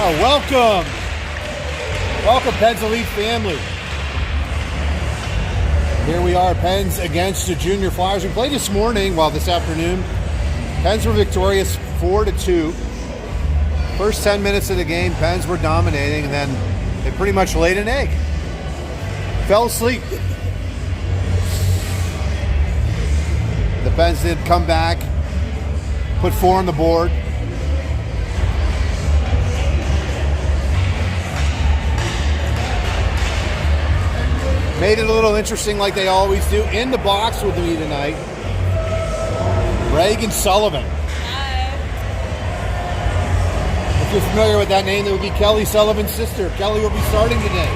Welcome. Welcome, Pens Elite family. Here we are, Pens against the Junior Flyers. We played this morning, this afternoon. Pens were victorious 4-2. First 10 minutes of the game, Pens were dominating, and then they pretty much laid an egg. Fell asleep. The Pens did come back, put 4 on the board. Made it a little interesting like they always do. In the box with me tonight, Reagan Sullivan. Hi. If you're familiar with that name, that would be Kelly Sullivan's sister. Kelly will be starting today.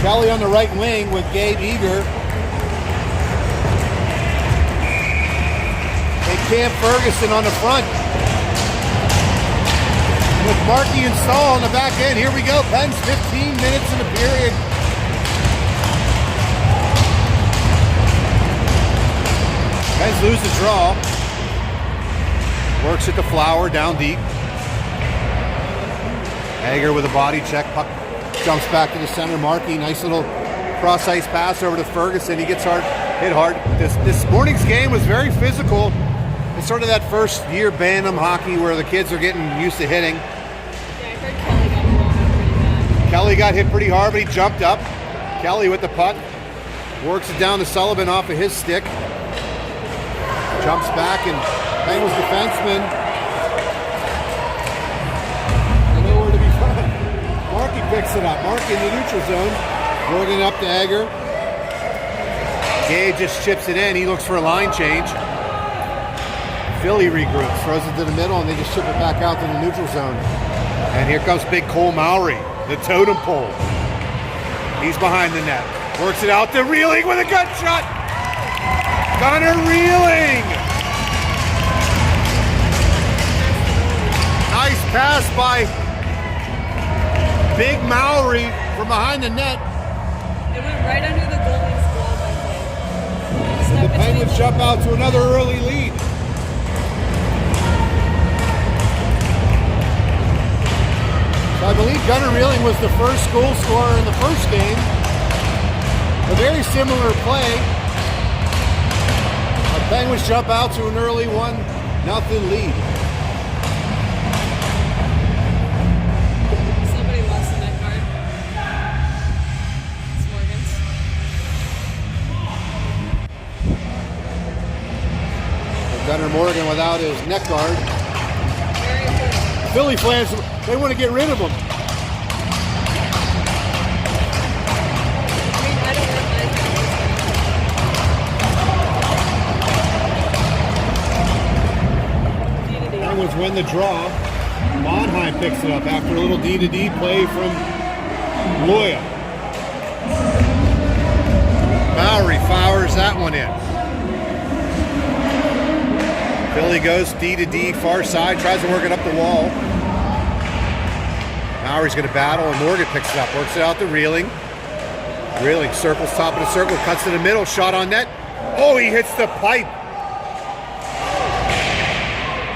Kelly on the right wing with Gabe Eager. And Cam Ferguson on the front. With Markey and Saul on the back end. Here we go. Pens 15 minutes in the period. Pens lose the draw. Works at the flower, down deep. Hager with a body check. Puck jumps back to the center. Markey, nice little cross-ice pass over to Ferguson. He gets hit hard. This morning's game was very physical. It's sort of that first year Bantam hockey where the kids are getting used to hitting. Yeah, I heard Kelly got hit pretty hard, but he jumped up. Kelly with the puck. Works it down to Sullivan off of his stick. Jumps back, and Penguins defenseman nowhere to be found. Markey picks it up. Markey in the neutral zone. Working up to Egger. Gage just chips it in. He looks for a line change. Philly regroups, throws it to the middle, and they just chip it back out to the neutral zone. And here comes big Cole Mowry, the totem pole. He's behind the net. Works it out to Reeling with a gut shot. Gunnar Reeling. Nice pass by Big Mowry from behind the net. It went right under the goalie's glove, I think. And the Penguins jump out to another early lead. So I believe Gunnar Reeling was the first goal scorer in the first game. A very similar play. The Penguins jump out to an early 1-0 lead. Somebody lost the net card. It's Morgan's. Gunnar Morgan without his neck guard. Very important. Philly fans, they want to get rid of him. I don't know if Penguins win the draw. Monheim picks it up after a little D-to-D play from Loya. Mowry fires that one in. Philly goes D-to-D, far side, tries to work it up the wall. Mowry's going to battle, and Morgan picks it up, works it out to Reeling. Reeling circles top of the circle, cuts to the middle, shot on net. Oh, he hits the pipe.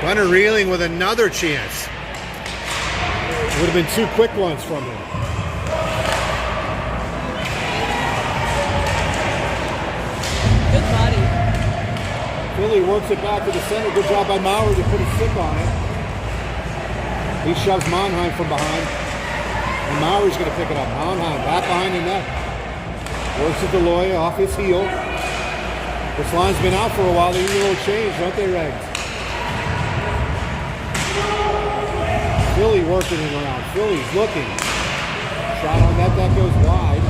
Gunnar Reeling with another chance. Would have been 2 quick ones from him. Good body. Philly works it back to the center. Good job by Maurer to put a stick on it. He shoves Monheim from behind. And Maurer's going to pick it up. Monheim back behind the net. Works it to Loya off his heel. This line's been out for a while. They need a little change, don't they, Regs? Philly working it around. Philly's looking. Shot on net, that goes wide.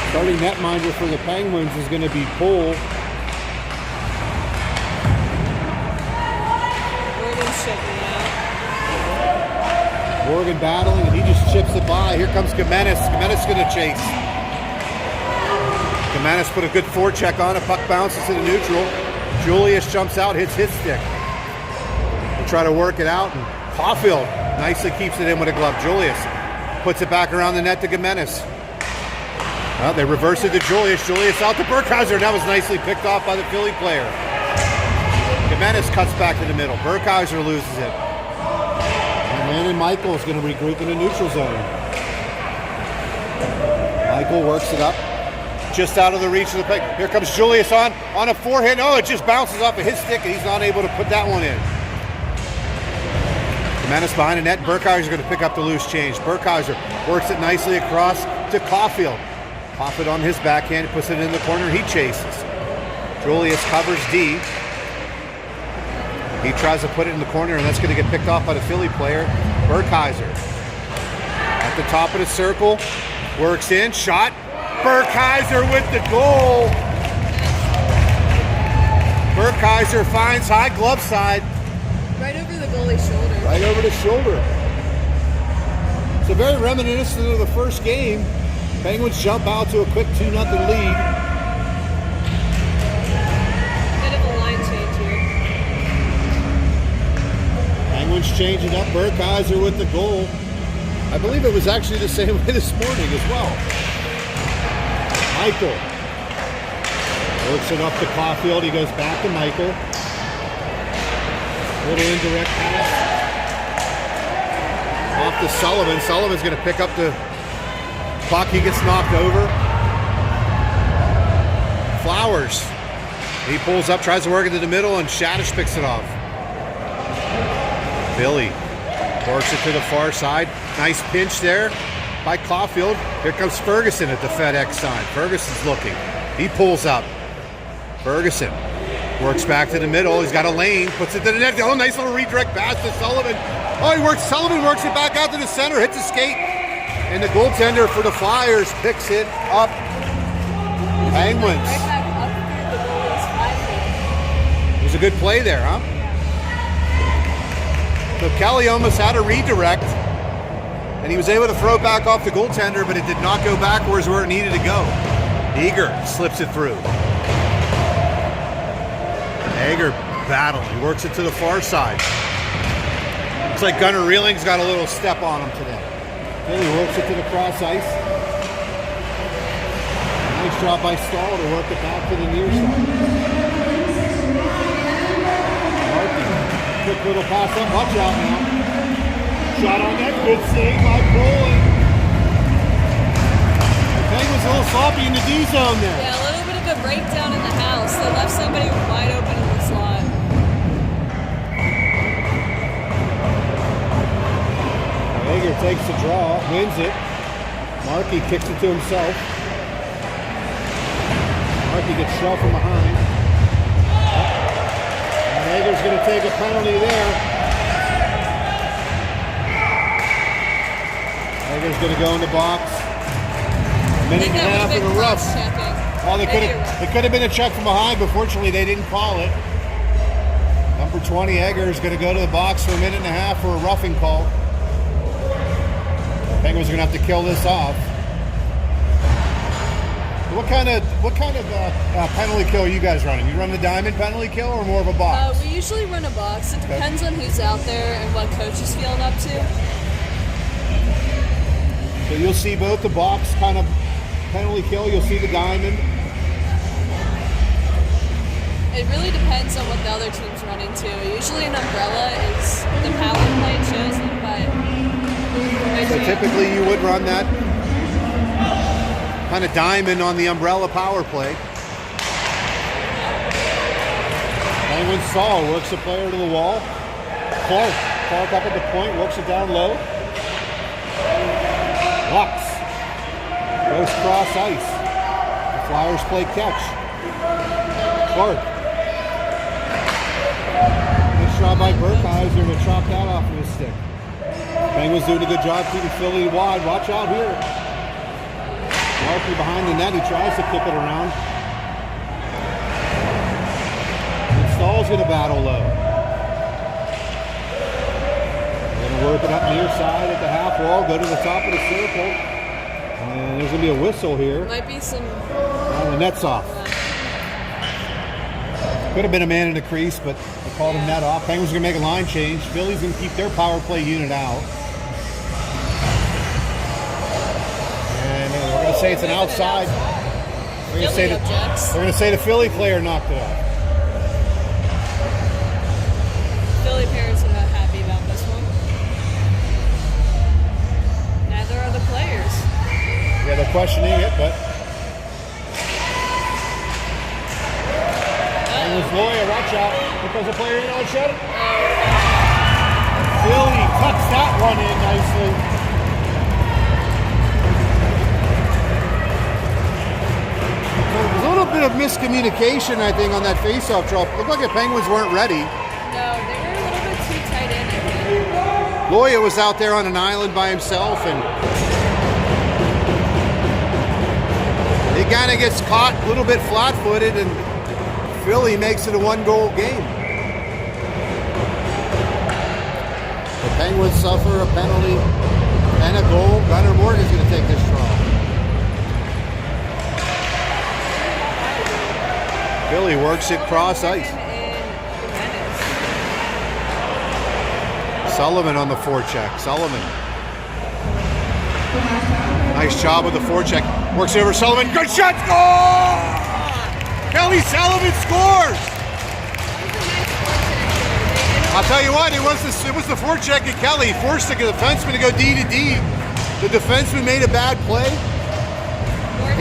Starting netminder for the Penguins is going to be Poole. Morgan's chipping out. Morgan battling, and he just chips it by. Here comes Gimenez. Gimenez going to chase. Gimenez put a good forecheck on it. Puck bounces to the neutral. Julius jumps out, hits his stick. Try to work it out, and Caulfield nicely keeps it in with a glove. Julius puts it back around the net to Gimenez. Well, they reverse it to Julius. Julius out to Burkhauser. That was nicely picked off by the Philly player. Menace cuts back to the middle. Burkheiser loses it. And Landon Michael is going to regroup in the neutral zone. Michael works it up. Just out of the reach of the pick. Here comes Julius on a forehand. Oh, it just bounces off of his stick, and he's not able to put that one in. Menace behind the net. Burkheiser is going to pick up the loose change. Burkheiser works it nicely across to Caulfield. Caulfield on his backhand, puts it in the corner. He chases. Julius covers D. He tries to put it in the corner, and that's going to get picked off by the Philly player. Burkheiser at the top of the circle. Works in. Shot. Burkheiser with the goal. Burkheiser finds high glove side. Right over the goalie's shoulder. Right over the shoulder. So very reminiscent of the first game. Penguins jump out to a quick 2-0 lead. Bit of a line change here. Penguins change it up. Burkheiser with the goal. I believe it was actually the same way this morning as well. Michael works it up to Caulfield. He goes back to Michael. Little indirect pass. Off to Sullivan. Sullivan's going to pick up the puck. He gets knocked over. Flowers. He pulls up, tries to work into the middle, and Shadish picks it off. Philly works it to the far side. Nice pinch there by Caulfield. Here comes Ferguson at the FedEx sign. Ferguson's looking. He pulls up. Ferguson works back to the middle. He's got a lane. Puts it to the net. Oh, nice little redirect pass to Sullivan. Oh, Sullivan works it back out to the center. Hits a skate. And the goaltender for the Flyers picks it up. Penguins. Right back up through the goalie's 5 feet. It was a good play there, huh? So Kelly almost had a redirect. And he was able to throw it back off the goaltender, but it did not go backwards where it needed to go. Eager slips it through. Eager battling. He works it to the far side. Looks like Gunnar Reeling's got a little step on him today. Then he works it to the cross ice. Nice job by Stahl to work it back to the near side. Markey. Quick little pass up. Watch out now. Shot on that. Good save by Poland. The Penguins a little sloppy in the D zone there. Yeah, a little bit of a breakdown in the house. They left somebody wide open in the slot. Hager takes the draw, wins it. Markey kicks it to himself. Markey gets shoved from behind. And Hager's going to take a penalty there. Hager's going to go in the box. Minute and a half in a rough. Oh, it could have been a check from behind, but fortunately they didn't call it. Number 20, Egger, is going to go to the box for a minute and a half for a roughing call. Penguins are going to have to kill this off. What kind of penalty kill are you guys running? You run the diamond penalty kill or more of a box? We usually run a box. It depends on who's out there and what coach is feeling up to. So you'll see both the box kind of penalty kill. You'll see the diamond. It really depends on what the other team's running to. Usually an umbrella is the power play chosen, but so typically you would run that kind of diamond on the umbrella power play. Penguins Saul works the player to the wall. Clark up at the point, works it down low. Lux goes cross ice. The Flyers play catch. Clark. Good shot by Burkheiser to chop that off of his stick. Penguins doing a good job keeping Philly wide. Watch out here. Markey behind the net. He tries to kick it around. And Stahl's going to battle low. Going to work it up near side at the half wall. Go to the top of the circle. And there's going to be a whistle here. might be some... The net's off. Could have been a man in the crease, but they called him net off. Penguins are going to make a line change. Philly's going to keep their power play unit out. And we're going to say it's an outside. We're going to say the Philly player knocked it off. questioning it, but Penguins lawyer, watch out. Because the player on shut it. Philly tucks that one in nicely. So there was a little bit of miscommunication, I think, on that face-off draw. Looked like the Penguins weren't ready. No, they were a little bit too tight in, I think. Loya was out there on an island by himself, and he kind of gets caught a little bit flat-footed, and Philly makes it a one-goal game. The Penguins suffer a penalty and a goal. Gunnar Morgan's going to take this draw. Philly works it cross ice. Sullivan on the forecheck. Sullivan. Nice job with the forecheck. Works over Sullivan. Good shot. Goal! Kelly Sullivan scores. I'll tell you what, it was the forecheck at Kelly. Forced the defenseman to go D to D. The defenseman made a bad play.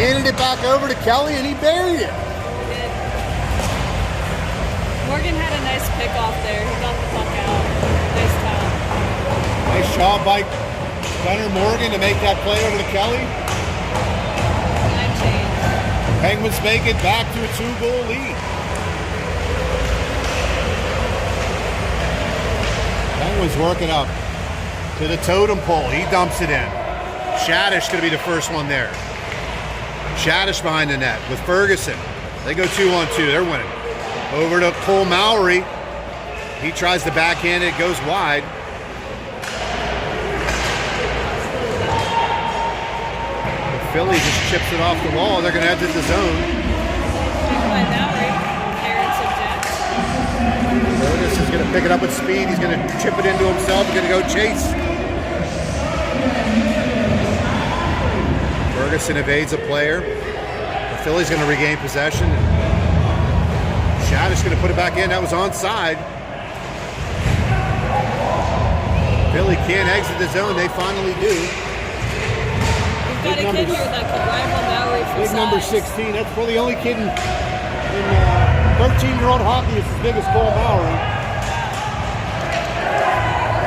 Handed it back over to Kelly, and he buried it. Morgan had a nice pick off there. He got the puck out. Nice time. Nice job by Gunnar Morgan to make that play over to Kelly. Time change. Penguins make it back to a 2-goal lead. Penguins working up to the totem pole. He dumps it in. Shadish going to be the first one there. Shadish behind the net with Ferguson. They go 2-on-2. They're winning. Over to Cole Mowry. He tries to backhand it. Goes wide. Philly just chips it off the wall. They're going to exit the zone. Ferguson is going to pick it up with speed. He's going to chip it into himself. He's going to go chase. Ferguson evades a player. The Philly's going to regain possession. Shadish going to put it back in. That was onside. Philly can't exit the zone. They finally do. We've got a kid here that could rival Mowry for big size. number 16. That's probably the only kid in 13-year-old hockey is as big as Cole Mowry.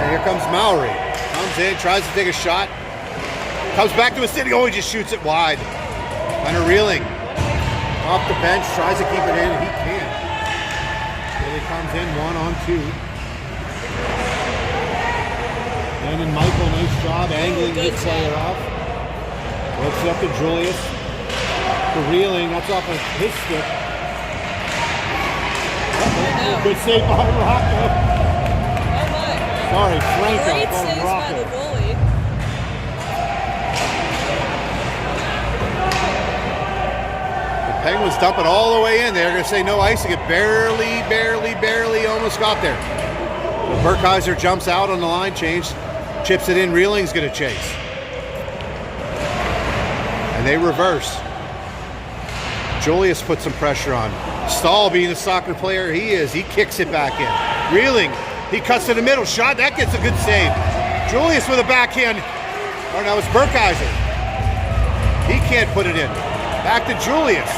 And here comes Mowry. Comes in, tries to take a shot. Comes back to his city. Oh, he just shoots it wide. Gunnar Reeling. Off the bench, tries to keep it in. He can't. Philly comes in 1-on-2. And then Michael, nice job angling this player off. Works it up to Julius. To Reeling, that's off of his stick. Good save by Rocco. Sorry, Franco. Great saves by the goalie. The Penguins dump it all the way in. They're going to say no icing. It barely almost got there. But Burkheiser jumps out on the line change. Chips it in. Reeling's going to chase. And they reverse. Julius puts some pressure on. Stahl, being the soccer player he is, he kicks it back in. Reeling, he cuts to the middle. Shot, that gets a good save. Julius with a backhand. Oh, no, it's Burkheiser. He can't put it in. Back to Julius.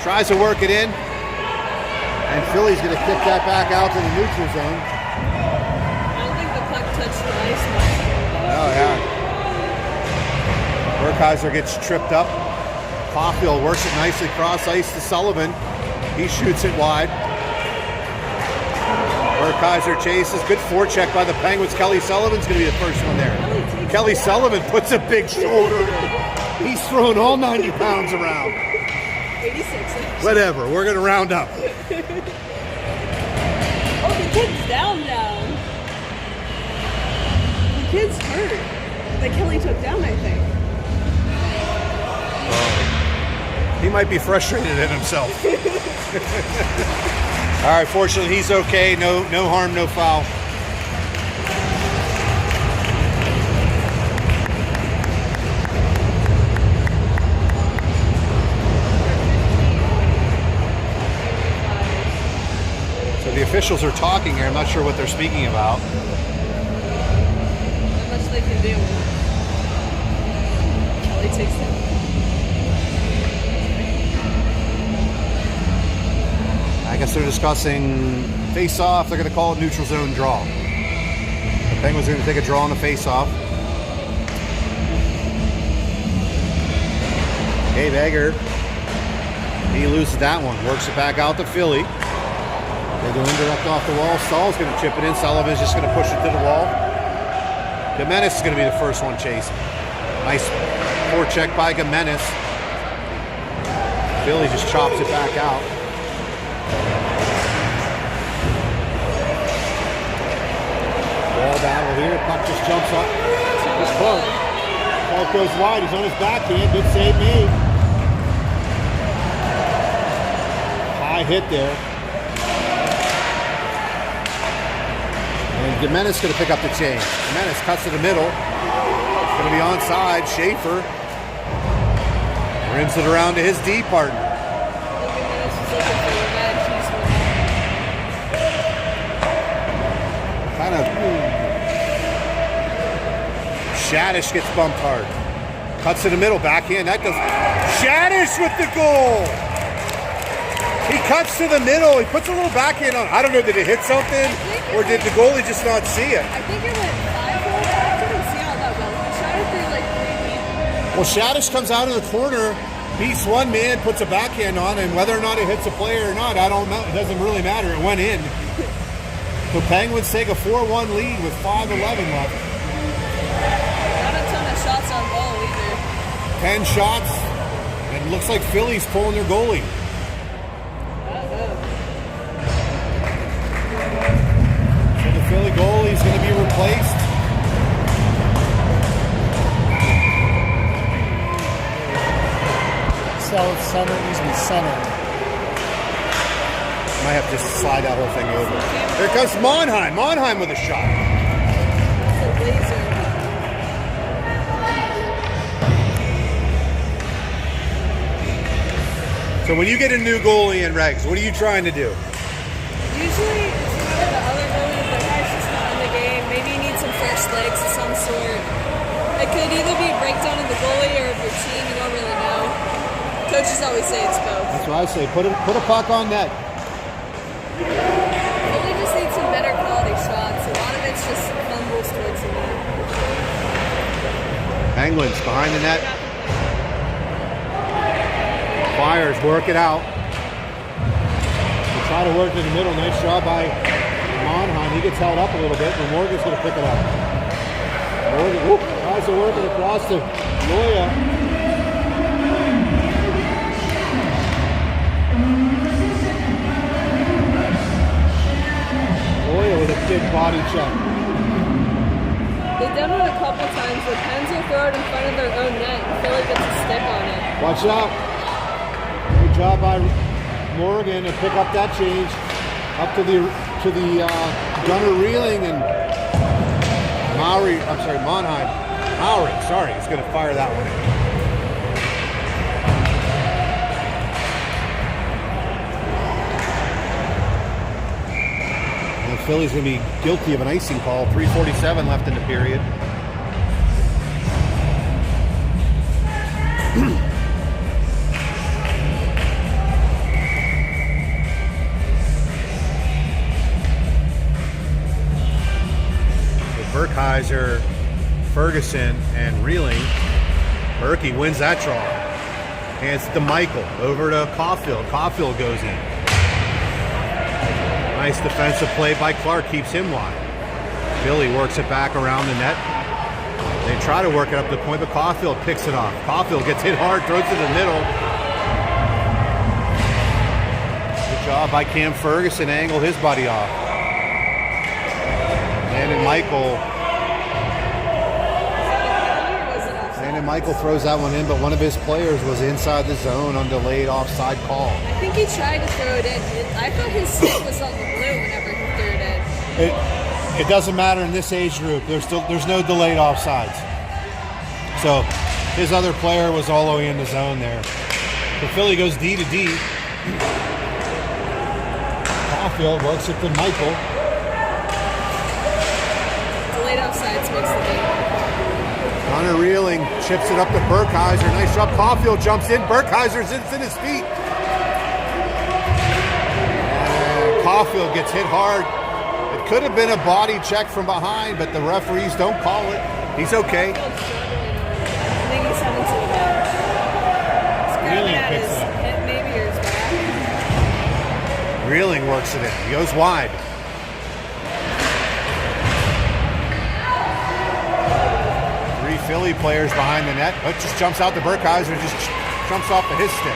Tries to work it in. And Philly's going to kick that back out to the neutral zone. I don't think the puck touched the ice much. Oh, yeah. Burkheiser gets tripped up. Caulfield works it nicely cross ice to Sullivan. He shoots it wide. Burkheiser chases. Good forecheck by the Penguins. Kelly Sullivan's going to be the first one there. Kelly Sullivan puts a big shoulder in. He's throwing all 90 pounds around. 86. Whatever. We're going to round up. Oh, the kid's down. The kid's hurt. That Kelly took down, I think. He might be frustrated at himself. All right, fortunately, he's okay. No harm, no foul. So the officials are talking here. I'm not sure what they're speaking about. Not much they can do. Kelly takes it. I guess they're discussing face-off. They're going to call it neutral zone draw. The Penguins are going to take a draw on the face-off. Dave Egger, he loses that one. Works it back out to Philly. They go indirect off the wall. Stahl's going to chip it in. Sullivan's just going to push it to the wall. Gimenez is going to be the first one chasing. Nice forecheck by Gimenez. Philly just chops it back out. Ball battle here. Puck just jumps up. It's Clark. Clark goes wide. He's on his backhand. Good save made. High hit there. And Gimenez going to pick up the change. Gimenez cuts to the middle. It's going to be onside. Schaefer rims it around to his D partner. Kind of. Shadish gets bumped hard. Cuts to the middle. Backhand. That goes. Shadish with the goal. He cuts to the middle. He puts a little backhand on. I don't know, did it hit something? Or did the goalie just not see it? I think it went 5 goals. I couldn't see all that well. He shot it through like 3 feet. Well, Shadish comes out of the corner, beats one man, puts a backhand on, and whether or not it hits a player or not, I don't know. It doesn't really matter. It went in. The Penguins take a 4-1 lead with 5:11 left. Not a ton of shots on goal either. 10 shots, and it looks like Philly's pulling their goalie. So the Philly goalie is going to be replaced. Center. Might have to slide that whole thing over. Here comes Monheim. Monheim with a shot. It's a laser. So when you get a new goalie in regs, what are you trying to do? Usually it's either the other goalie, the guy's just not in the game. Maybe you need some fresh legs of some sort. It could either be a breakdown of the goalie or of your team. You don't really know. Coaches always say it's both. That's what I say. Put a puck on net. Philly just needs some better quality shots. A lot of it's just fumbles towards the net. Penguins behind the net. Flyers work it out. They try to work in the middle. Nice job by Monheim. He gets held up a little bit, but Morgan's going to pick it up. Morgan tries to work it across to Loya. With a big body check. They've done it a couple times. The Pens will throw it in front of their own net and Philly gets a stick on it. Watch out. Good job by Morgan to pick up that change. Up to the gunner reeling and Monheim. Maury, he's going to fire that one in. Philly's going to be guilty of an icing call. 3:47 left in the period. With Burkheiser, Ferguson, and Reeling, Berkey wins that draw. Hands it to Michael. Over to Caulfield. Caulfield goes in. Nice defensive play by Clark, keeps him wide. Philly works it back around the net. They try to work it up to the point, but Caulfield picks it off. Caulfield gets hit hard, throws it to the middle. Good job by Cam Ferguson to angle his buddy off. Landon Michael throws that one in, but one of his players was inside the zone on delayed offside call. I think he tried to throw it in. I thought his stick was on the blue whenever he threw it in. It doesn't matter in this age group. There's no delayed offsides. So his other player was all the way in the zone there. So Philly goes D to D. Caulfield works it to Michael. Delayed offsides makes the game. Connor Reeling chips it up to Burkheiser. Nice job. Caulfield jumps in. Burkheiser's in his feet. And Caulfield gets hit hard. It could have been a body check from behind, but the referees don't call it. He's okay. I think he's heading to the bench. He's grabbing Really at picks his it up. hip, maybe, or his back. Reeling works it in. He goes wide. 3 Philly players behind the net. It just jumps out to Burkheiser, just jumps off of his stick.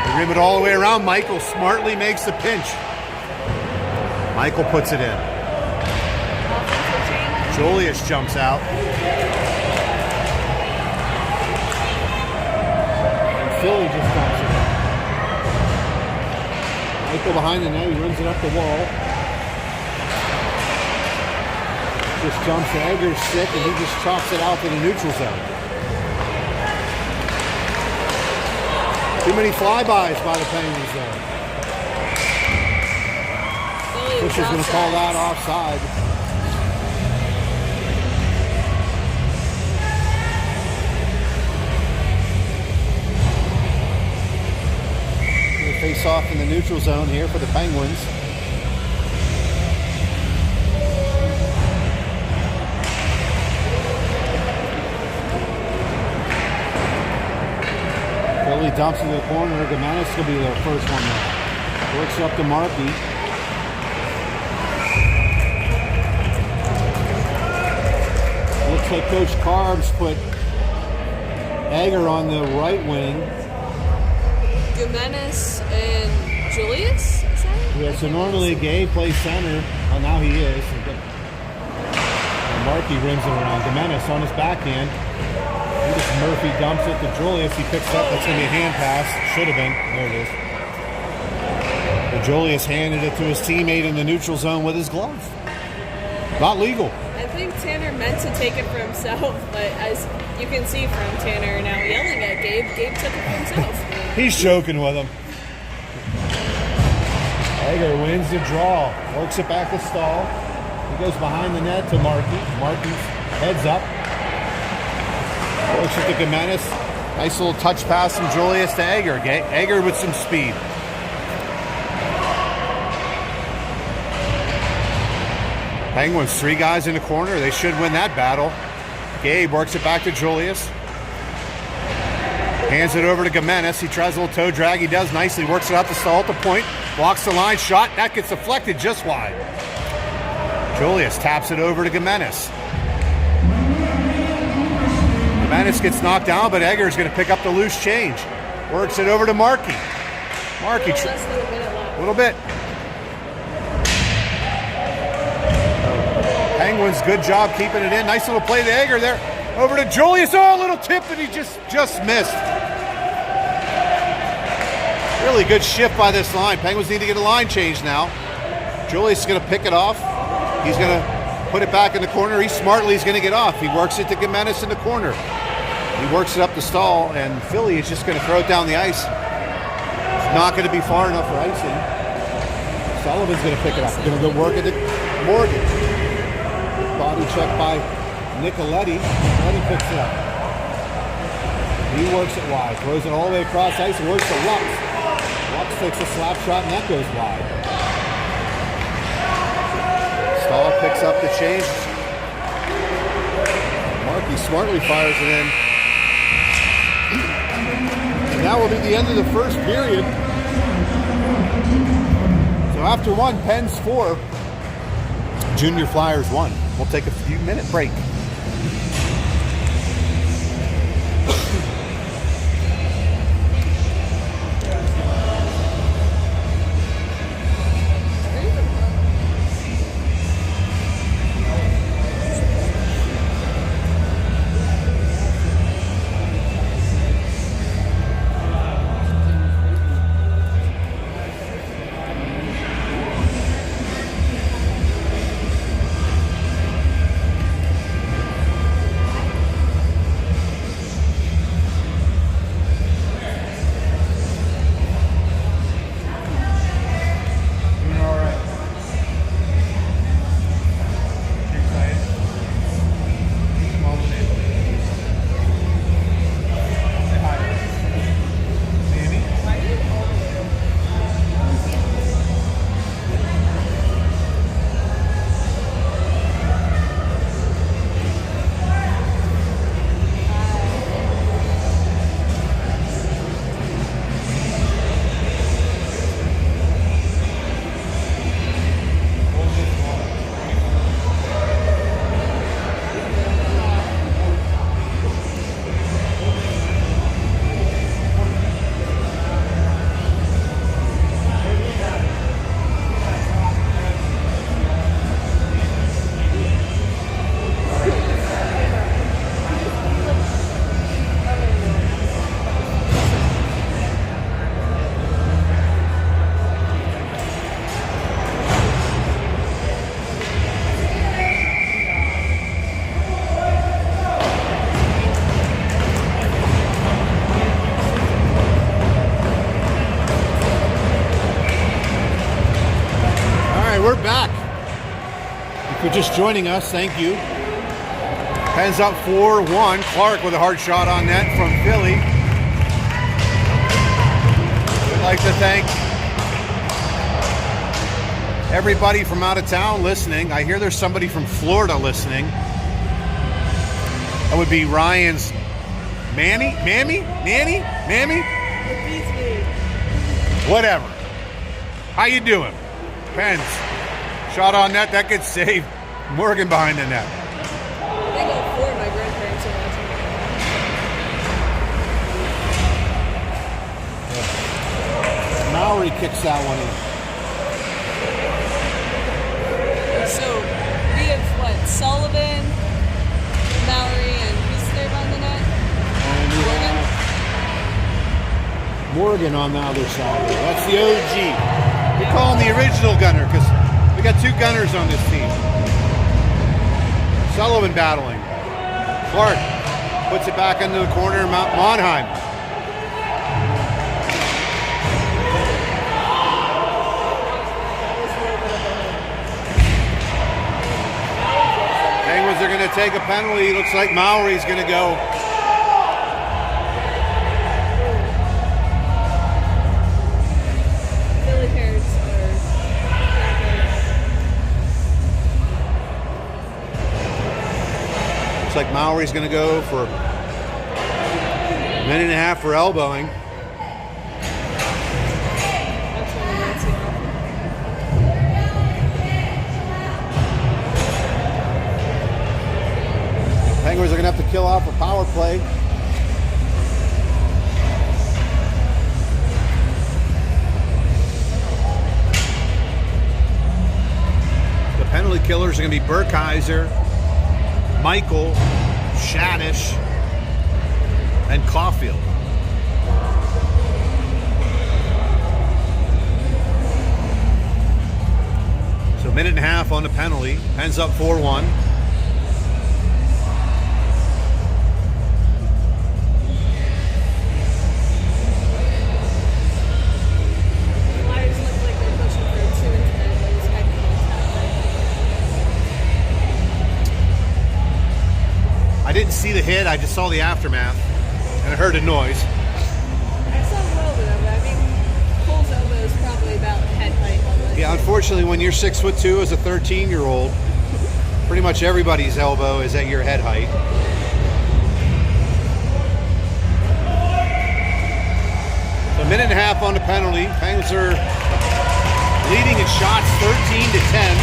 They rim it all the way around. Michael smartly makes the pinch. Michael puts it in. Offensive change. Julius jumps out. And Philly just dumps it in. Michael behind the net, he runs it up the wall. Just jumps to Egger's stick and he just chops it out to the neutral zone. Too many flybys by the Penguins there. Philly was Fisher's going to call offside. that offside. They face off in the neutral zone here for the Penguins. Philly dumps into the corner. Gamanis will be their first one now. Works up to Markey. Looks like Coach Carbs put Egger on the right wing. Gimenez and Julius? Is that it? Yeah, so normally Gabe plays center. Well, now he is. And Markey rims it around. Gamanis on his backhand. Murphy dumps it to Julius. He picks up. That's going to be a hand pass. Should have been. There it is. But Julius handed it to his teammate in the neutral zone with his glove. Not legal. I think Tanner meant to take it for himself, but as you can see from Tanner now yelling at Gabe, Gabe took it for himself. He's joking with him. Egger wins the draw. Works it back to Stahl. He goes behind the net to Markey. Markey's heads up. Works it to Gimenez. Nice little touch pass from Julius to Egger. Egger with some speed. Penguins, 3 guys in the corner. They should win that battle. Gabe works it back to Julius. Hands it over to Gimenez. He tries a little toe drag. He does nicely. Works it out to Stahl at the point. Blocks the line. Shot. That gets deflected just wide. Julius taps it over to Gimenez. Gimenez gets knocked down, but Egger is going to pick up the loose change. Works it over to Markey. Markey, Less than a minute left. a little bit. Penguins, good job keeping it in. Nice little play to Egger there. Over to Julius. Oh, a little tip that he just missed. Really good shift by this line. Penguins need to get a line change now. Julius is going to pick it off. He's going to put it back in the corner. He's going to get off. He works it to Gimenez in the corner. He works it up the Stahl, and Philly is just going to throw it down the ice. It's not going to be far enough for icing. Sullivan's going to pick it up. Going to go work it to Morgan. Body check by Nicoletti. Nicoletti picks it up. He works it wide. Throws it all the way across ice. It works to Lux. Lux takes a slap shot, and that goes wide. Stahl picks up the change. Markey smartly fires it in. And that will be the end of the first period. So after 1, Pens 4, Junior Flyers 1. We'll take a few minute break. we're back. If you're just joining us, thank you. Pens up 4-1. Clark with a hard shot on net from Philly. We'd like to thank everybody from out of town listening. I hear there's somebody from Florida listening. That would be Ryan's Mammy? Whatever. How you doing? Pens. Shot on net. That gets saved. Morgan behind the net. I think all four of my grandparents are watching. Mowry kicks that one in. So we have what? Sullivan, Mallory, and who's there on the net? And we have Morgan on the other side. That's the OG. We call him the original gunner because we got two gunners on this team. Sullivan battling. Clark puts it back into the corner. Monheim. Penguins are going to take a penalty. Looks like Mowry's going to go. Philly parents are. Looks like Mowry's going to go for a minute and a half for elbowing. That's when the Nazi off. Penguins are going to have to kill off a power play. The penalty killers are going to be Burkheiser, Michael, Shadish, and Caulfield. So a minute and a half on the penalty. Pens up 4-1. Flyers look like they're pushing for a 2-10, but it's kind of I didn't see the hit, I just saw the aftermath, and I heard a noise. I saw a little bit of it. I mean, Cole's elbow is probably about head height almost. Yeah, unfortunately, when you're 6'2" as a 13-year-old, pretty much everybody's elbow is at your head height. So a minute and a half on the penalty. Penguins are leading in shots 13-10.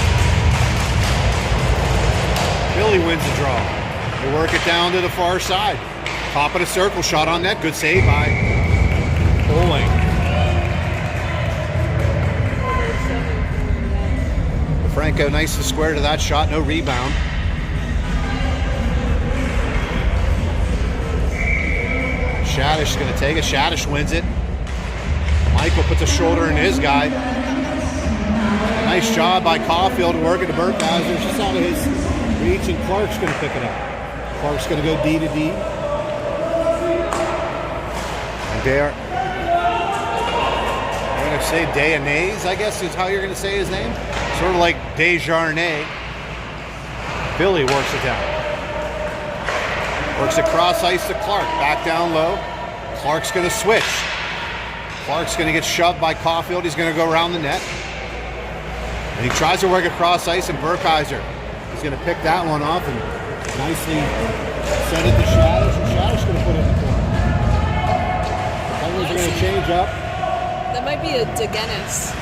Philly wins the draw. They work it down to the far side. Top of the circle, shot on net. Good save by Bowling. Franco nice and square to that shot, no rebound. Shadish is going to take it. Shadish wins it. Michael puts a shoulder in his guy. Nice job by Caulfield to work it to Burkheiser. Just out of his reach, and Clark's going to pick it up. Clark's going to go D to D. And there, I'm going to say Dayanese, I guess is how you're going to say his name. Sort of like Desjardins. Philly works it down. Works across ice to Clark. Back down low. Clark's going to switch. Clark's going to get shoved by Caulfield. He's going to go around the net. And he tries to work across ice, and Burkheiser is going to pick that one off and nicely set it to Shadish. And Shadish going to put it in the corner. The Penguins are going to change up. That might be a Degenis.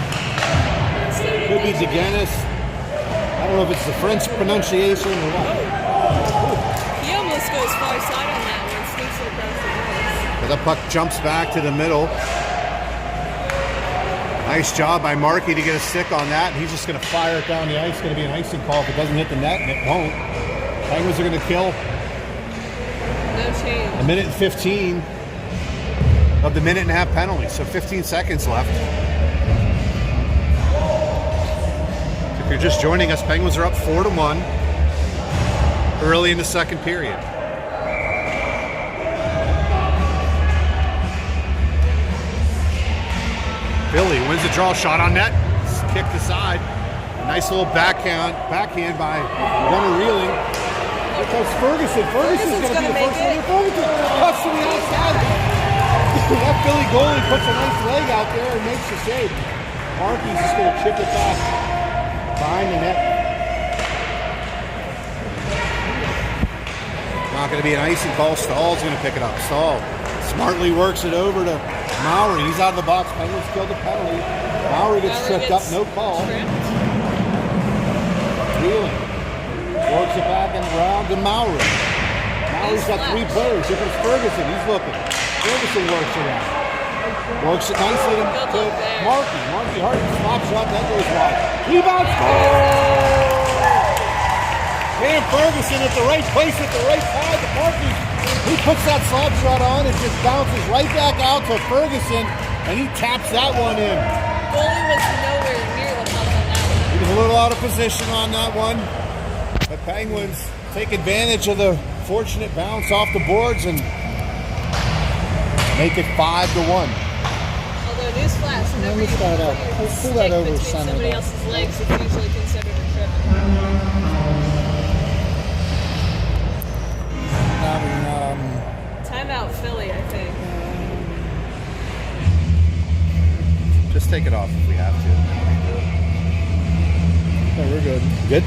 Could be Degenis. I don't know if it's the French pronunciation or what. He almost goes far side on that one, sneaks it across the ice. But the puck jumps back to the middle. Nice job by Markey to get a stick on that. He's just going to fire it down the ice. It's going to be an icing call if it doesn't hit the net, and it won't. Penguins are going to kill No change. a minute and 15 of the minute and a half penalty. So 15 seconds left. If you're just joining us, Penguins are up 4-1 early in the second period. Philly wins the draw, shot on net, kicked aside. Nice little backhand by Gunnar Reeling. Here comes Ferguson. Ferguson's going to be the first one. Ferguson cuts to the outside. That Philly goalie puts a nice leg out there and makes the save. Markey's just going to chip it back behind the net. Not going to be an icing call. Stahl's going to pick it up. Stahl smartly works it over to Maury. He's out of the box. Penguins killed the penalty. Maury gets tripped up. No call. Reeling works it back and around to Maury. Maury's got 3 players. Here comes Ferguson. He's looking. Ferguson works it out. Works it nicely to Markey. Markey hard slap shot. That goes wide. Rebound. Goal! Man, Ferguson at the right place at the right time. Markey, he puts that slap shot on and just bounces right back out to Ferguson, and he taps that one in. Goalie was nowhere near the puck on that one. He was a little out of position on that one. The Penguins take advantage of the fortunate bounce off the boards and make it 5-1. Although newsflash, whenever you start out. Pull that over between center. somebody else's legs, it's usually considered a trip. Timeout Philly, I think. Just take it off if we have to. Yeah, we're good. Good?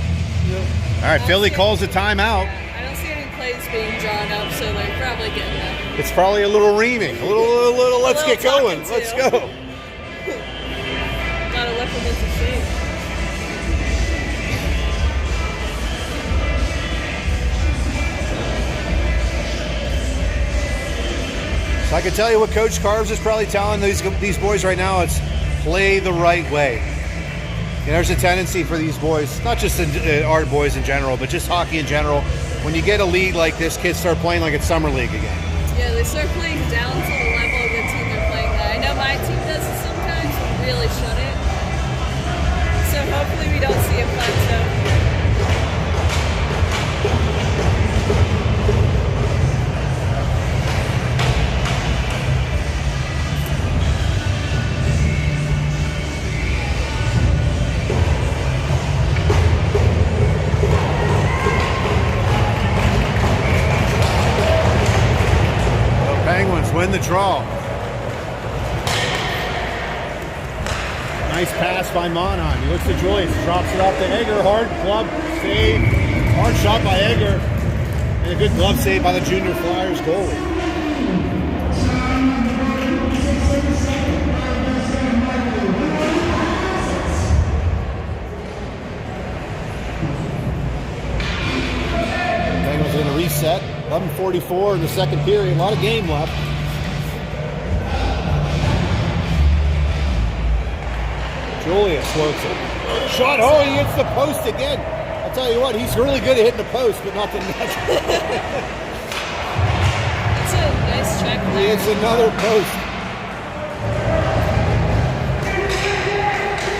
Yep. All right, Philly calls a timeout. I don't see any plays being drawn up, so they're probably getting them. It's probably a little reaming. A little let's get going. Let's go. Gotta whip them into shape. So I can tell you what Coach Carves is probably telling these boys right now. It's play the right way. And there's a tendency for these boys, not just our boys in general, but just hockey in general. When you get a league like this, kids start playing like it's summer league again. Yeah, they start playing down to the level of the team they're playing at. I know my team does it sometimes, but really shouldn't. So hopefully we don't see a plateau. Win the draw. Nice pass by Monheim. He looks to Julius, drops it off to Egger. Hard glove save. Hard shot by Egger. And a good glove save by the Junior Flyers goalie. Bengals in a reset. 11:44 in the second period. A lot of game left. Julius works it. Shot, oh, he hits the post again. I'll tell you what, he's really good at hitting the post, but not the net. That's a nice check there. He hits another post.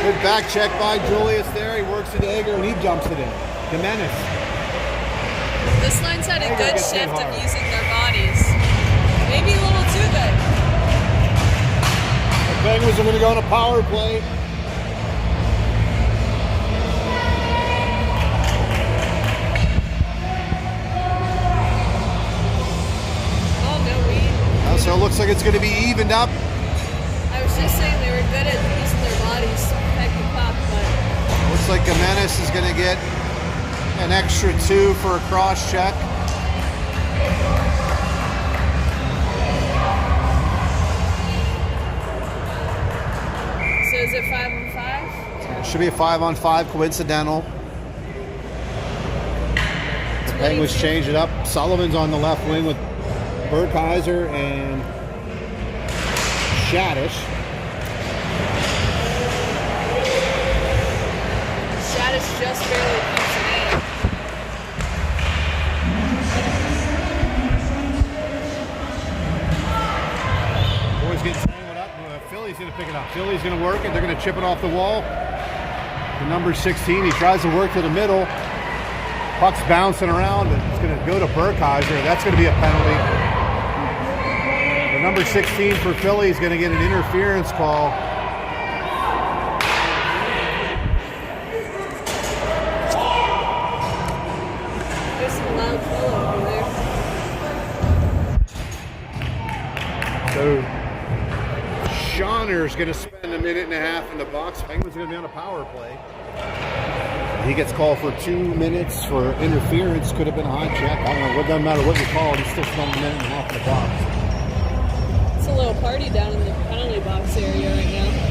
Good back check by Julius there. He works it to Egger, and he jumps it in. Jimenez. This line's had a good shift of using their bodies. Maybe a little too good. The Penguins are going to go on a power play. So it looks like it's going to be evened up. I was just saying they were good at using their bodies to protect the puck, but... Looks like Jimenez is going to get an extra 2 for a cross check. So is it 5-on-5? It should be a 5-on-5 coincidental. The Penguins change it up. Sullivan's on the left wing with Burkheiser and Shadish. Shadish just barely keeps it in. Boys getting tangled up. Philly's going to pick it up. Philly's going to work it. They're going to chip it off the wall. The number 16, he tries to work to the middle. Puck's bouncing around. It's going to go to Burkheiser. That's going to be a penalty. Number 16 for Philly is going to get an interference call. Snyder's going to spend a minute and a half in the box. Penguins are going to be on a power play. He gets called for 2 minutes for interference. Could have been a high check. I don't know. It doesn't matter what you call it. He's still spending a minute and a half in the box. It's a little party down in the penalty box area right now.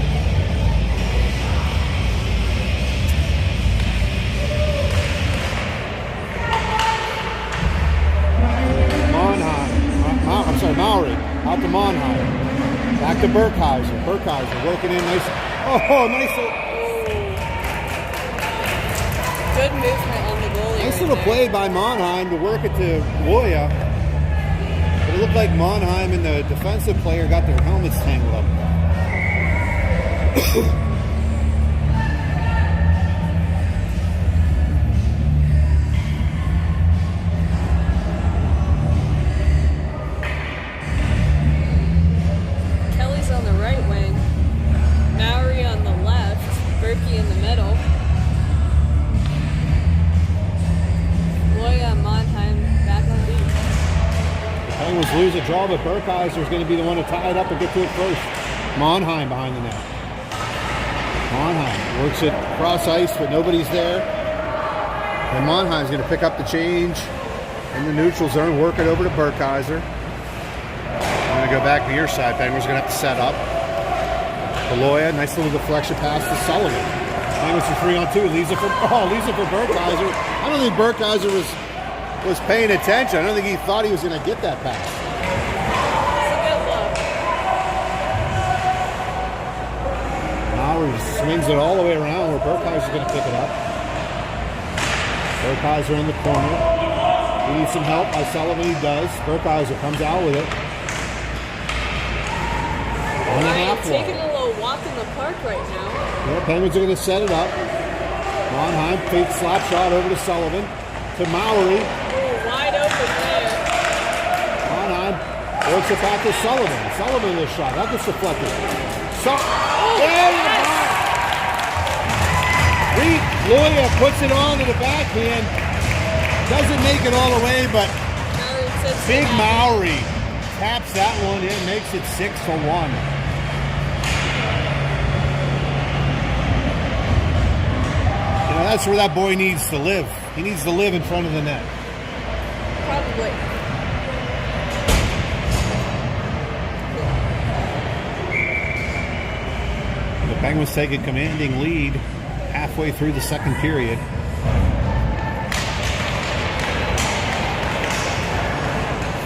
Maury out to Monheim. Back to Burkheiser. Burkheiser working in nice. Oh, nice. Good movement on the goalie. Nice right little there. play by Monheim to work it to Loya. But it looked like Monheim and the defensive player got their helmets tangled up. On the right wing, Maury on the left, Berkey in the middle, Loya and Monheim back on beat. The Penguins lose a draw, but Burkheiser is going to be the one to tie it up and get to it first. Monheim behind the net. Monheim works it cross ice, but nobody's there. And Monheim's going to pick up the change in the neutral zone, work it over to Burkheiser. I'm going to go back to your side. Penguins are going to have to set up. Loya, nice little deflection pass to Sullivan. Penguins for 3-on-2. Leaves it for Burkheiser. I don't think Burkheiser was paying attention. I don't think he thought he was going to get that pass. It's a good look. Maury swings it all the way around where Burkheiser's going to pick it up. Burkheiser in the corner. He needs some help by Sullivan. He does. Burkheiser comes out with it. One and a half Taking a little walk in the park right now. Yeah, Penguins are going to set it up. Monheim fake slap shot over to Sullivan. To Maury. Ooh, wide open there. Monheim works it back to Sullivan. Sullivan with a shot. That gets deflected. Loya puts it on to the backhand. Doesn't make it all the way, but Big Maury taps that one in, makes it 6-1. You know, that's where that boy needs to live. He needs to live in front of the net. Probably. The Penguins take a commanding lead halfway through the second period.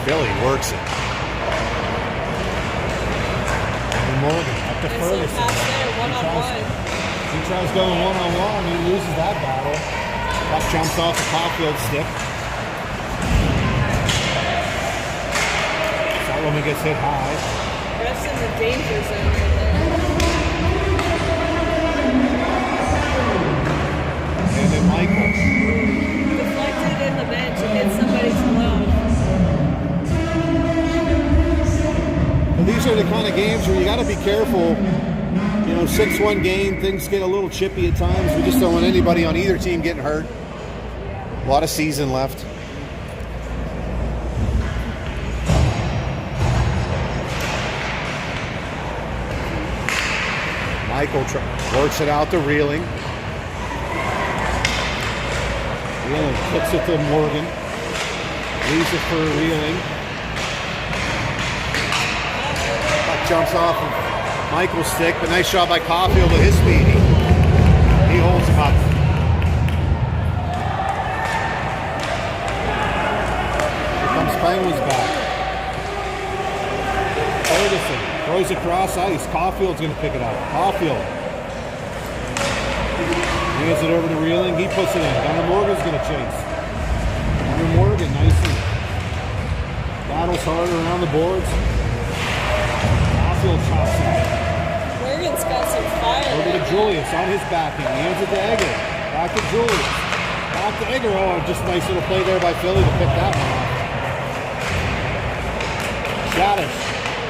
Billy works it. And Morgan up to Ferguson. He tries going one-on-one. He loses that battle. Puck jumps off the Caulfield stick. Sullivan gets hit high. Ref's in the danger zone right there. And then Michael. Deflected in the bench and hit somebody's glove. And these are the kind of games where you got to be careful. You know, 6-1 game, things get a little chippy at times. We just don't want anybody on either team getting hurt. A lot of season left. Michael works it out to Reeling. Reeling kicks it to Morgan. Leaves it for Reeling. Puck jumps off of Michael's stick, but nice shot by Caulfield with his speed. He holds him up. Here comes Penguins back. Ferguson throws it across ice. Caulfield's going to pick it up. Caulfield hands it over to Reeling. He puts it in. Gunnar Morgan's going to chase. Gunnar Morgan nicely battles hard around the boards. Caulfield chops it. Morgan's got some fire. Over to Julius on his backhand. He hands it to Egger. Back to Julius. Back to Egger. Oh, just a nice little play there by Philly to pick that one off. Shadish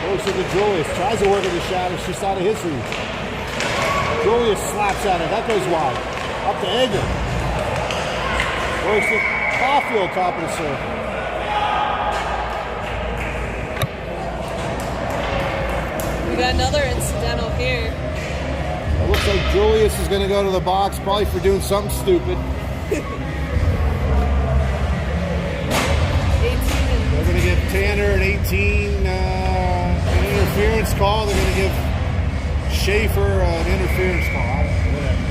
goes to Julius. Tries to work it to Shadish just out of his reach. Julius slaps at it. That goes wide. Up to Egger. Works it. Caulfield top of the circle. We got another incidental here. It looks like Julius is going to go to the box, probably for doing something stupid. 18 They're going to give Tanner an 18 an interference call. They're going to give Schaefer an interference call. Whatever.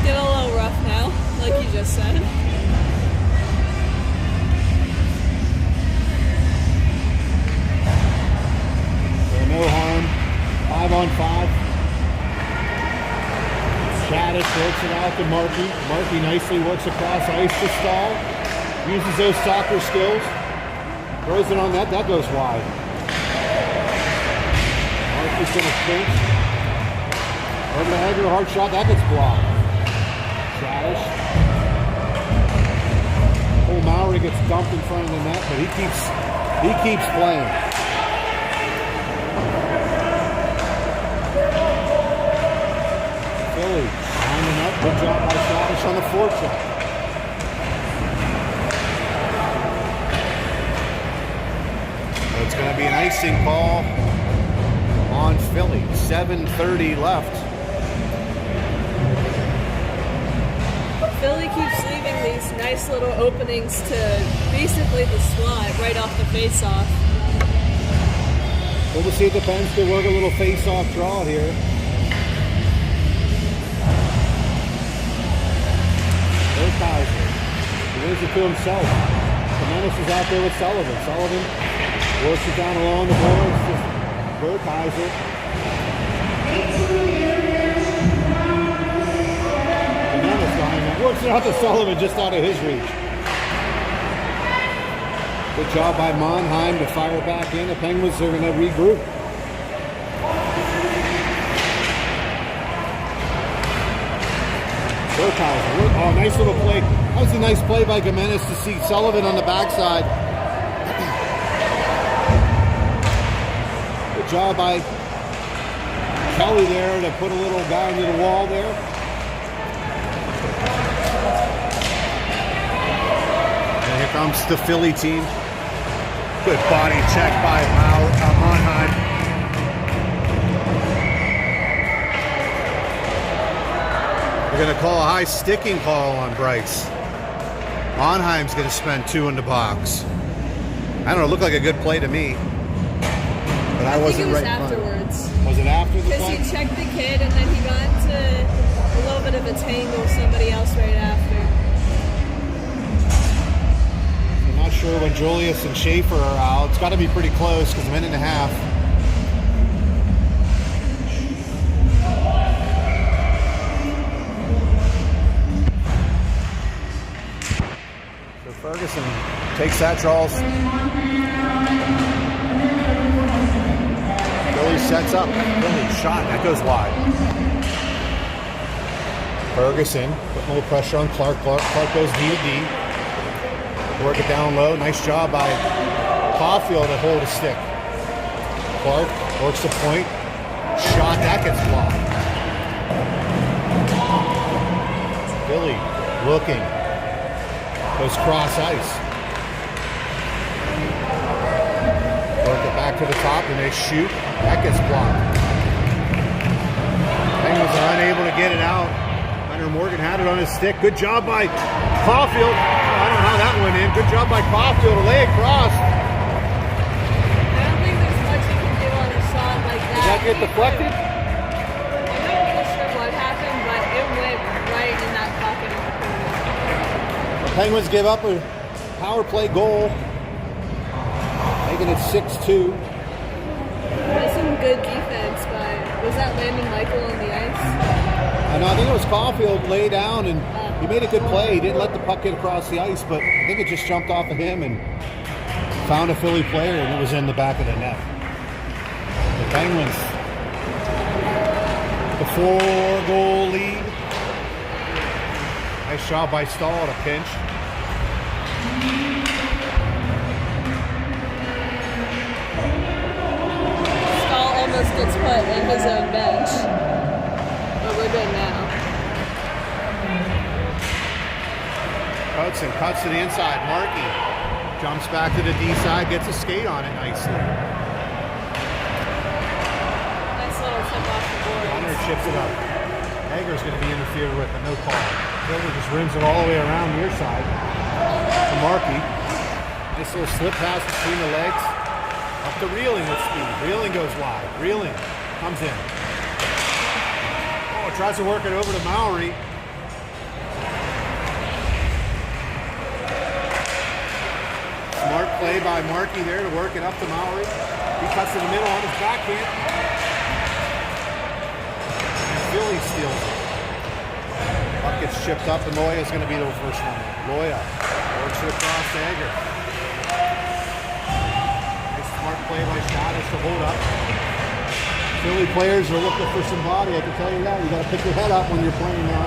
Getting a little rough now, like you just said. No harm. 5-on-5. Chaddish works it out to Markey. Markey nicely works across ice to Stahl. Uses those soccer skills. Throws it on that. That goes wide. Markey's going to pinch. Over the head with a hard shot. That gets blocked. Chaddish. Old Maury gets dumped in front of the net, but he keeps playing. Philly lining up. Good job by Chaddish on the forecheck. So it's going to be an icing call on Philly. 7:30 left. Philly keeps leaving these nice little openings to basically the slot right off the face-off. We'll see if the Pens can work a little face-off draw here. Kaiser. He wins it to himself. Menace is out there with Sullivan. Sullivan works it down along the boards to Kaiser. Menace behind that. Works it out to Sullivan just out of his reach. Good job by Monheim to fire back in. The Penguins are going to regroup. Oh, nice little play. That was a nice play by Gimenez to see Sullivan on the backside. Good job by Kelly there to put a little guy into the wall there. And here comes the Philly team. Good body check by Monheim. We're going to call a high sticking call on Bryce. Monheim's going to spend 2 in the box. I don't know, it looked like a good play to me. But I wasn't right. Afterwards. Was it after the play? Because he checked the kid and then he got into a little bit of a tangle with somebody else right after. I'm not sure when Julius and Schaefer are out. It's got to be pretty close because a minute and a half. Ferguson takes that draw. Billy sets up. Billy shot. That goes wide. Ferguson putting a little pressure on Clark. Clark goes D to D. Work it down low. Nice job by Caulfield to hold a stick. Clark works the point. Shot. That gets blocked. Billy looking. Goes cross ice. Work it back to the top and they shoot. That gets blocked. Penguins are unable to get it out. Leonard Morgan had it on his stick. Good job by Caulfield. I don't know how that went in. Good job by Caulfield to lay across. I don't think there's much you can do on a shot like that. Did that get deflected? I'm not really sure what happened, but it went right in that pocket of the corner. Penguins give up a power play goal, making it 6-2. That's some good defense, but was that Landon Michael on the ice? I know, I think it was Caulfield lay down and he made a good play. He didn't let the puck get across the ice, but I think it just jumped off of him and found a Philly player and it was in the back of the net. The Penguins, the 4-goal lead. Nice job by Stahl to pinch. Stahl almost gets put in his own bench, but we're good now. Hudson cuts to the inside. Markey Jumps back to the D side, gets a skate on it nicely. Nice little tip off the board. Hunter chips it up. Hager's going to be interfered with, but no call. Philly just rims it all the way around near side to Markey. Nice little slip pass between the legs. Up to Reeling with speed. Reeling goes wide. Reeling comes in. Oh, tries to work it over to Mowry. Smart play by Markey there to work it up to Mowry. He cuts in the middle on his backhand. And Philly steals it. Puck gets chipped up and Loya's going to be the first one. Loya works it across to Hager. Nice smart play by Scottish to hold up. Philly players are looking for some body, I can tell you that. You got to pick your head up when you're playing now.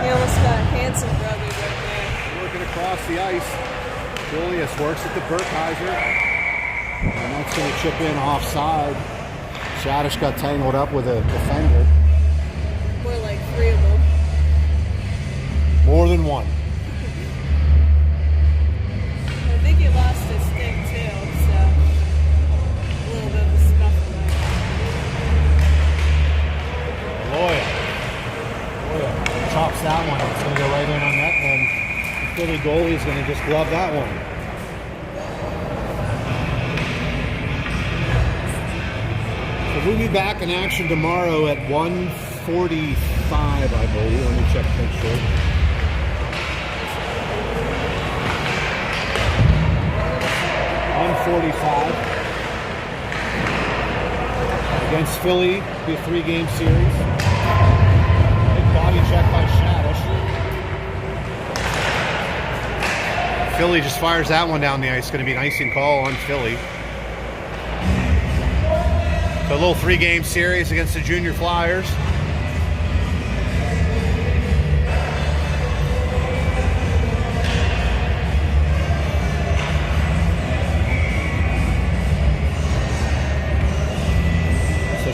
He almost got Hanson brothers right there. Working across the ice. Julius works at the Burkheiser. And that's going to chip in offside. Shadish got tangled up with a defender. More like 3 of them. More than one. I think he lost his stick too, so a little bit of a scuffle there. Loya chops that one. It's going to go right in on net, and the Philly goalie is going to just glove that one. So we'll be back in action tomorrow at 1:45, I believe. Let me check, make sure. Against Philly, be a 3-game series. Big body check by Shadish. Philly just fires that one down the ice. It's going to be an icing call on Philly. So a little 3-game series against the Junior Flyers.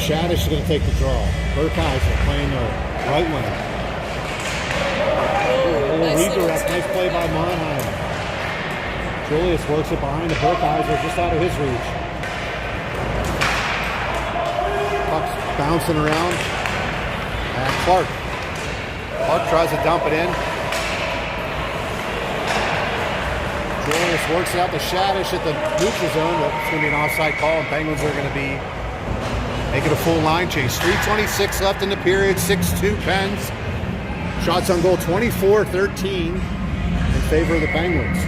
Shadish is going to take the draw. Burkheiser playing the right wing. Nice Redirect. Nice play by Monheim. Julius works it behind the Burkheiser, just out of his reach. Puck's bouncing around. And Clark. Clark tries to dump it in. Julius works it out to Shadish at the neutral zone, but it's going to be an offside call, and Penguins are going to be making a full line chase. 3:26 left in the period, 6-2 Pens. Shots on goal 24-13 in favor of the Penguins.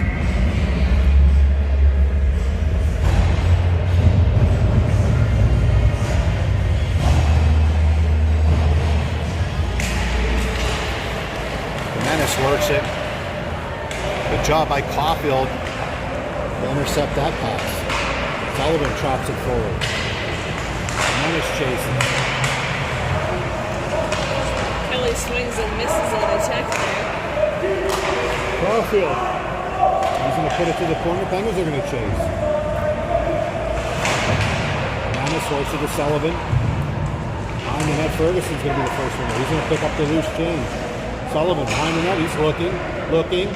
Menace works it. Good job by Caulfield to intercept that pass. Sullivan chops it forward. Menace chasing. Kelly swings and misses on a check there. Caulfield. He's going to put it to the corner. Penguins are going to chase. Menace works it to Sullivan. Behind the net, Ferguson's going to be the first one. He's going to pick up the loose change. Sullivan behind the net. He's looking.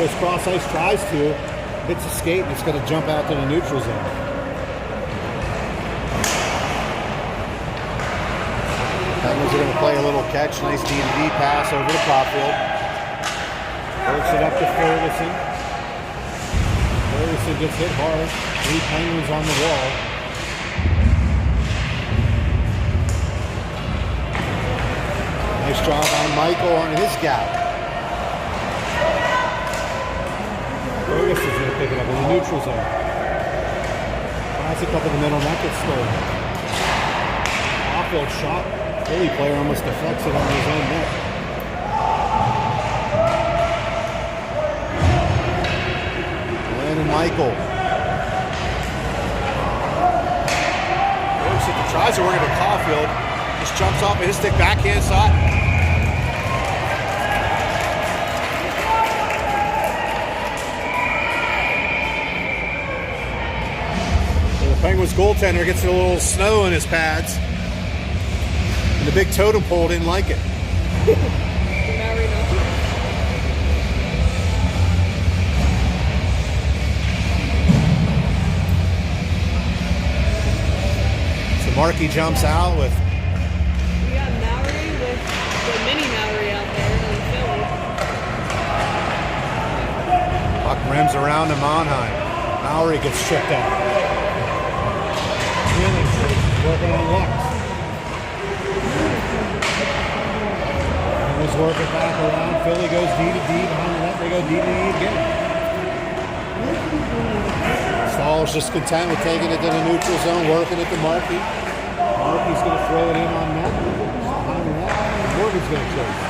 Goes cross ice, tries to. Hits a skate, and it's going to jump out to the neutral zone. Penguins are going to play a little catch. Nice D&D pass over to Caulfield. Works it up to Ferguson. Ferguson gets hit hard. 3 Penguins on the wall. Nice job on Michael on his gap. Ferguson's going to pick it up in the neutral zone. Pass it up in the middle, and that gets stolen. Caulfield shot. Philly player almost deflects it on his own net. Landon Michael. Works it, tries to work it to Caulfield. Just jumps off of his stick, backhand shot. So the Penguins goaltender gets a little snow in his pads. And the big totem pole didn't like it. Markey jumps out with We got Maori with the mini Maori out there in Philly. puck rims around to Monheim. Maori gets chipped out. Really working on Lux. Was working back around. Philly goes D to D behind the net. They go D to D again. Stahl's just content with taking it to the neutral zone, working it to Markey. Markey's going to throw it in on net. Behind the net. Morgan's going to chase.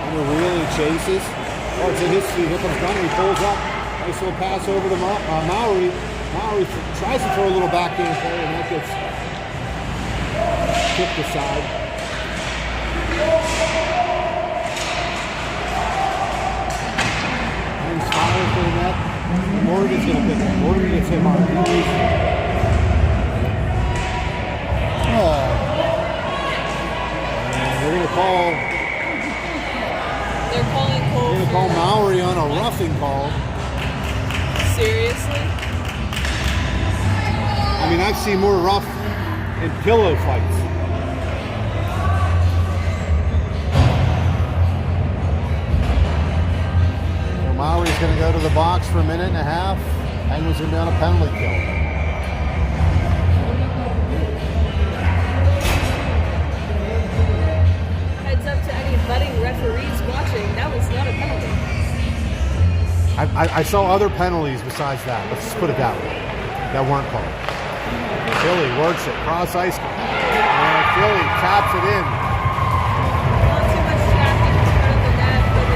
Hunter really chases. Oh, it's in his feet. Here comes Gunner. He pulls up. Nice little pass over to Maori. Maori tries to throw a little backhand play, and that gets kicked aside. And fire for the net. Morgan's going to pick it. Morgan gets him on. Oh. And they're going to call. They're calling Cole. They're going to call Maori on a roughing call. Seriously? I mean, I've seen more rough in pillow fights. So Maori's going to go to the box for a minute and a half. Penguins going to be on a penalty kill. Heads up to any budding referees watching. That was not a penalty. I saw other penalties besides that. Let's just put it that way. That weren't called. Philly works it. Cross ice. And Philly taps it in. Not too much traffic in front of the net, but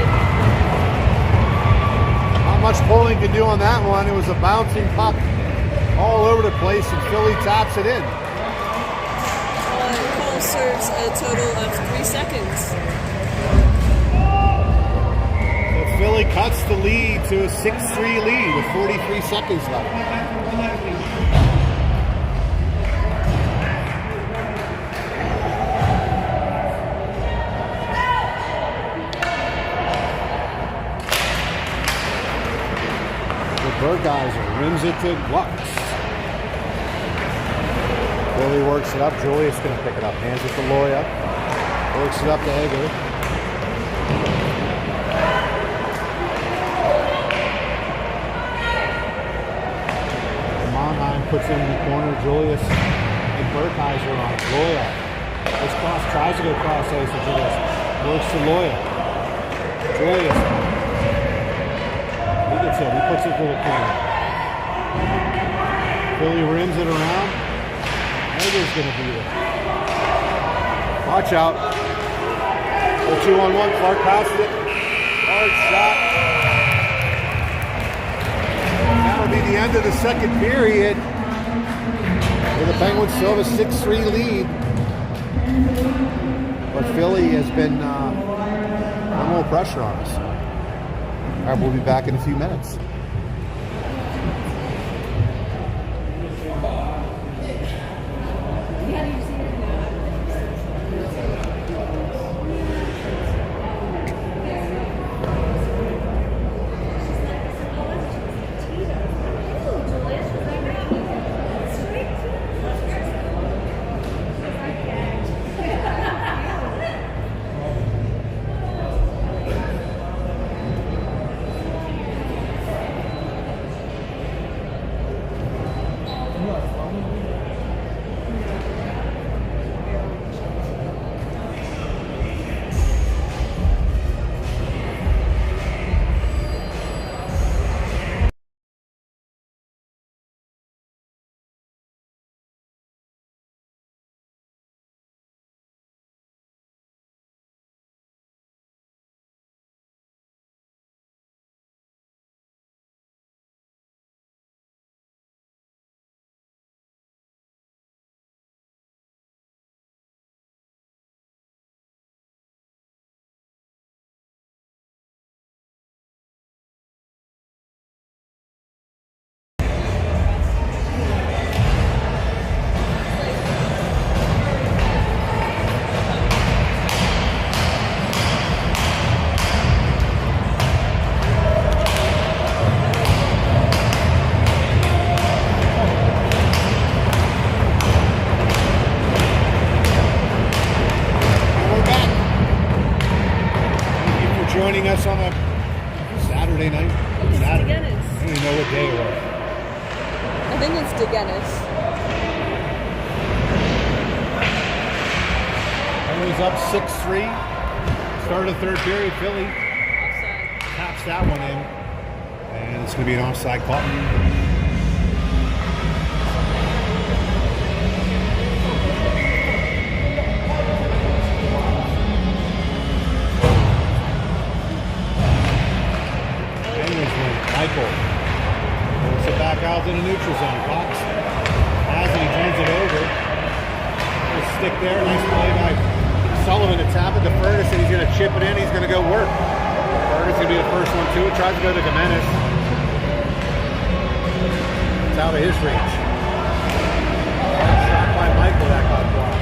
Not much pulling could do on that one. It was a bouncing puck all over the place, and Philly taps it in. Cole serves a total of 3 seconds. So Philly cuts the lead to a 6-3 lead with 43 seconds left. Bergeiser rims it to Lux. Philly works it up. Julius going to pick it up. Hands it to Loya. Works it up to Egger. Monheim puts it in the corner. Julius and Bergeiser on it. Loya. This cross tries to go cross ice to Julius. Works to Loya. Julius. He puts it to the corner. Philly rims it around. Egger's going to be there. Watch out. 2-on-1. Clark passes it. Hard shot. That'll be the end of the second period. And the Penguins still have a 6-3 lead. But Philly has been a little pressure on us. All right, we'll be back in a few minutes. joining us on a Saturday night. It's Saturday. Degennis. I don't even know what day it was. I think it's Degennis. Penguins up 6-3. Start of the third period. Philly Offside. taps that one in. And it's going to be an offside call. Michael pulls it back out to the neutral zone. Fox has it, he turns it over. Nice stick there, nice play by Sullivan to tap it to Furnace, and he's going to chip it in. He's going to go work. Furnace going to be the first one to it. Tries to go to Gimenez. It's out of his reach. Shot by Michael that got blocked.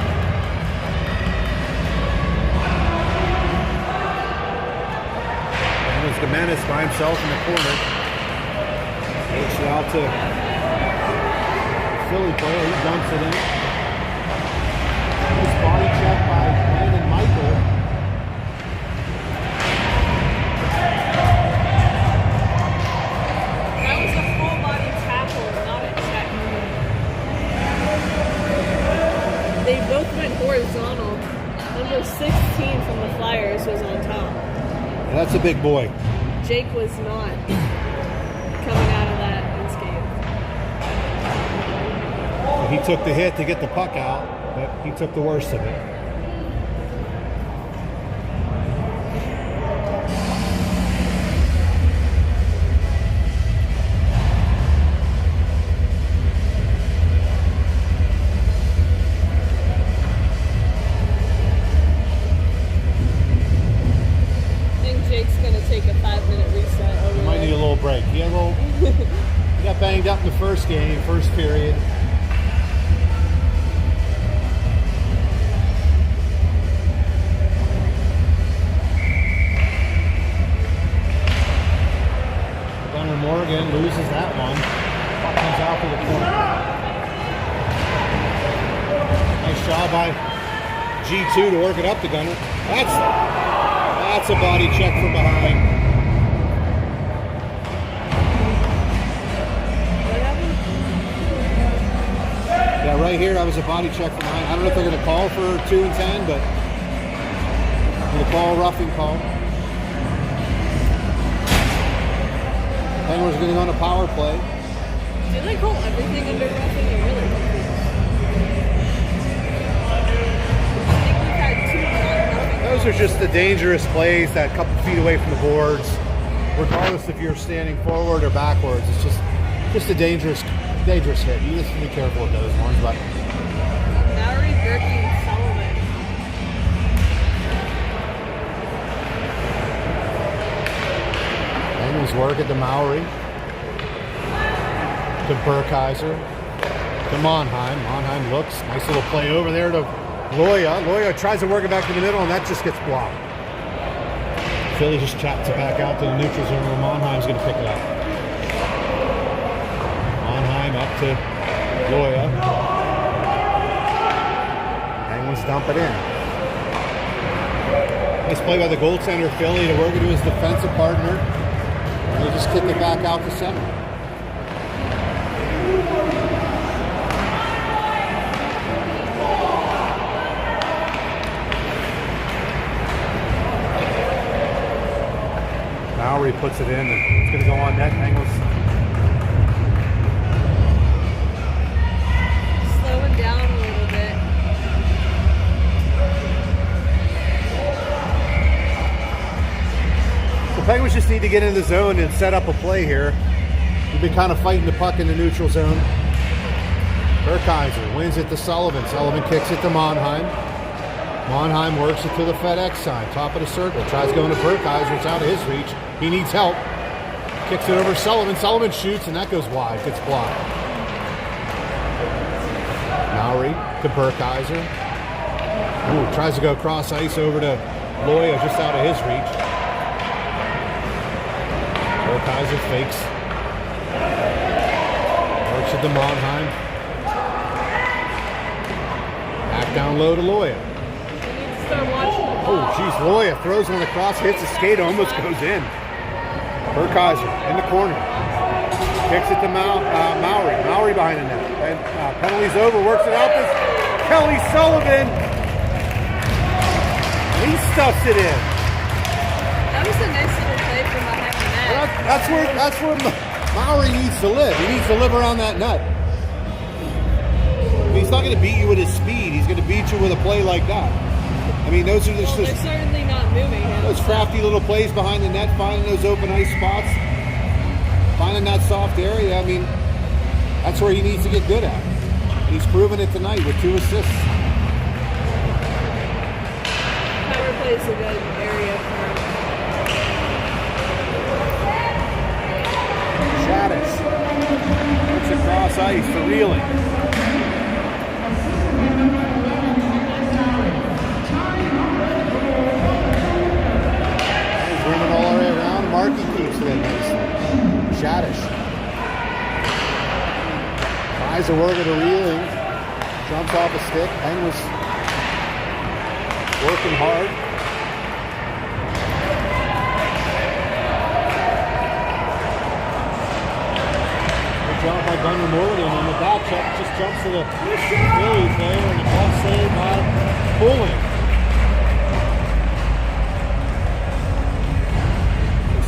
And it was Gimenez by himself in the corner. Takes it out to the Philly player. He dumps it in. Nice body check by Brandon Michael. That was a full body tackle, not a check. They both went horizontal. Number 16 from the Flyers was on top. Yeah, that's a big boy. Jake was not coming out of that unscathed. He took the hit to get the puck out, but he took the worst of it. I think Jake's going to take a 5-minute reset over He might there. need a little break. He got banged up in the first game, first period. Gunnar Morgan loses that one. Puck comes out to the corner. Nice job by G2 to work it up to Gunnar. That's a body check from behind. What happened? Yeah, right here, that was a body check from behind. I don't know if they're going to call for 2 and 10, but I'm going to call a roughing call. Penguins are going to go on a power play. Do they call everything under roughing? It really confused. I think we've had 2 non-roughing. Those are just the dangerous plays that couple feet away from the boards, regardless if you're standing forward or backwards. It's just a dangerous hit. You just be careful with those ones. But Maury, Gerke, and Sullivan. Penguins work it to Maury, to Burkheiser, to Monheim. Monheim looks, nice little play over there to Loya. Loya tries to work it back to the middle, and that just gets blocked. Philly just chaps it back out to the neutral zone where Monheim's going to pick it up. Monheim up to Loya. Penguins dump it in. Nice play by the goaltender Philly to work it to his defensive partner. And they just kick it back out to center. Maury puts it in, and it's going to go on net. Penguins Slowing down a little bit. The Penguins just need to get in the zone and set up a play here. We've been kind of fighting the puck in the neutral zone. Burkheiser wins it to Sullivan. Sullivan kicks it to Monheim. Monheim works it to the FedEx sign, top of the circle. Tries going to Burkheiser. It's out of his reach. He needs help. Kicks it over Sullivan. Sullivan shoots, and that goes wide. Gets blocked. Maury to Burkheiser. Ooh, tries to go cross ice over to Loya, just out of his reach. Burkheiser fakes. Works it to Monheim. Back down low to Loya. We need to start watching the Oh, geez, Loya throws one across, hits the skate, almost goes in. Burkheiser in the corner. Kicks it to Mowry. Mowry behind the net. And penalty's over, works it out to Kelly Sullivan. And he stuffs it in. That was a nice little play from behind the net. That's where Mowry needs to live. He needs to live around that net. He's not going to beat you with his speed. He's going to beat you with a play like that. I mean, those are just They're certainly not moving him. those crafty little plays behind the net, finding those open ice spots, finding that soft area. I mean, that's where he needs to get good at. And he's proven it tonight with 2 assists. Power play is a good area for him. Shaddis puts across ice for Reeling. Rooming all the way around. Markey keeps it in nicely. Shaddis tries to work it to Reeling. Jumps off a stick. Penn was working hard. Good job by Gunnar Morgan on the back check. Just jumps to the Phillies there, and the ball saved by Pulling.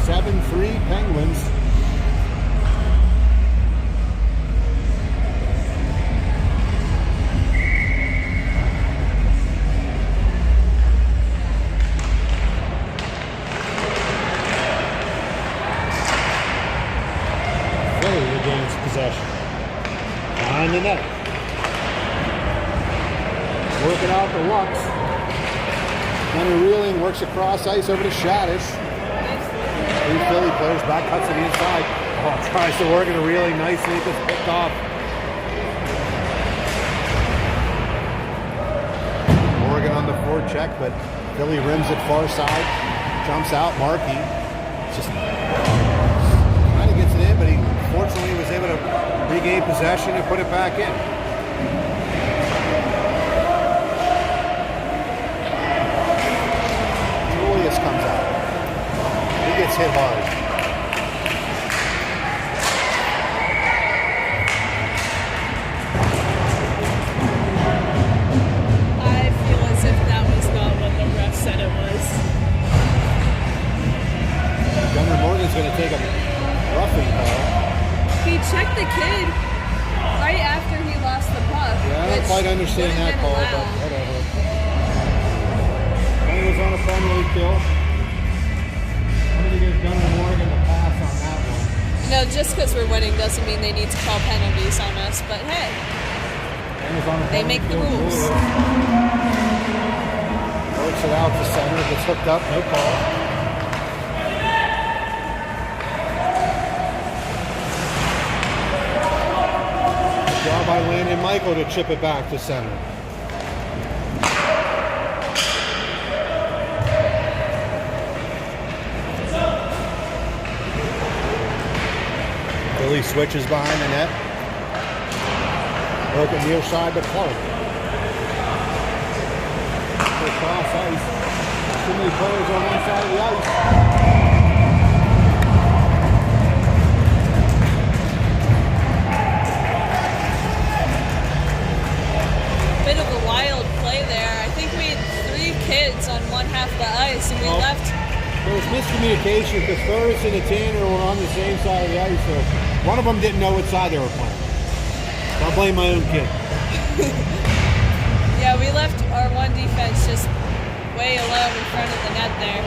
7-3 Penguins. Philly regains possession. Behind the net. Working out the Lux. Gunnar Reeling works across ice over to Shaddis. 3 Philly players back, cuts to the inside. Oh, tries to work it really nicely. It gets picked off. Morgan on the forecheck, but Philly rims it far side. Jumps out. Markey just kind of gets it in, but he fortunately was able to regain possession and put it back in. Julius comes out. He gets hit hard. I feel as if that was not what the ref said it was. Gunnar Morgan's going to take a roughing call. He checked the kid right after he lost the puck. Yeah, I don't quite understand that call, but whatever. And he was on a penalty kill. I'm going to give Gunnar Morgan the pass on that one. No, just because we're winning doesn't mean they need to call penalties on us, but hey, And was on a they penalty make the kill. rules. Works it out to center, gets hooked up, no call. Good job by Landon Michael to chip it back to center. Billy switches behind the net. Broken near side to Clark. Across ice. Too many players on one side of the ice. Bit of a wild play there. I think we had 3 kids on one half of the ice, and we left. There was miscommunication because Ferguson and Tanner were on the same side of the ice, so one of them didn't know what side they were playing. So I'll blame my own kid. Yeah, we left our one defense just way alone in front of the net there.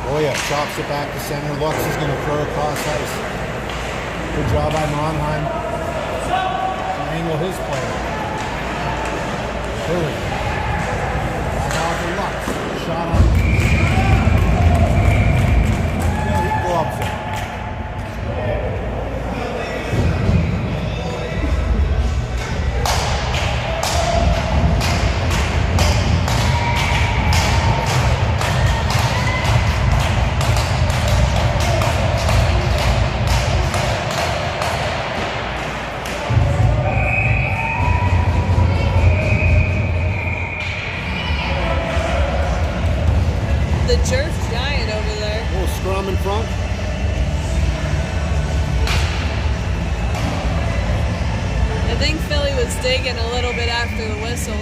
Oh yeah, chops it back to center. Lux is going to throw across ice. Good job by Monheim to angle his play. Billy. Back out to Lux. Shot on. Yeah, he globs it. was digging a little bit after the whistle.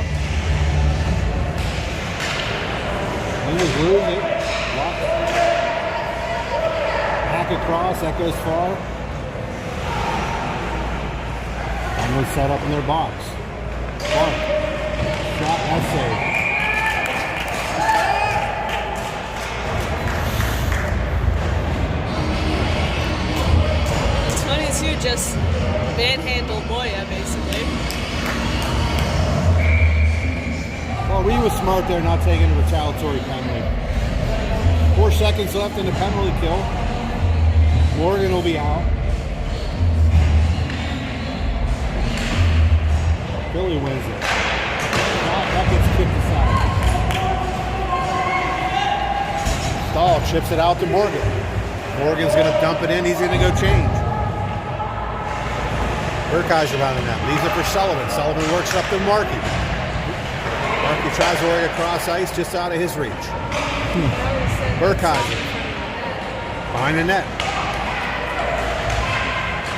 He was losing it. Back across, that goes far. And they set up in their box. Clark. Shot, that's saved. Just manhandled Moya, basically. Well, Ree was smart there, not taking a retaliatory penalty. 4 seconds left in the penalty kill. Morgan will be out. Philly wins it. That gets kicked aside. Stahl chips it out to Morgan. Morgan's going to dump it in. He's going to go change. Burkheisen around the net. Leaves it for Sullivan. Sullivan works up to Markey. Markey tries to work across ice just out of his reach. Burkheisen. Behind the net.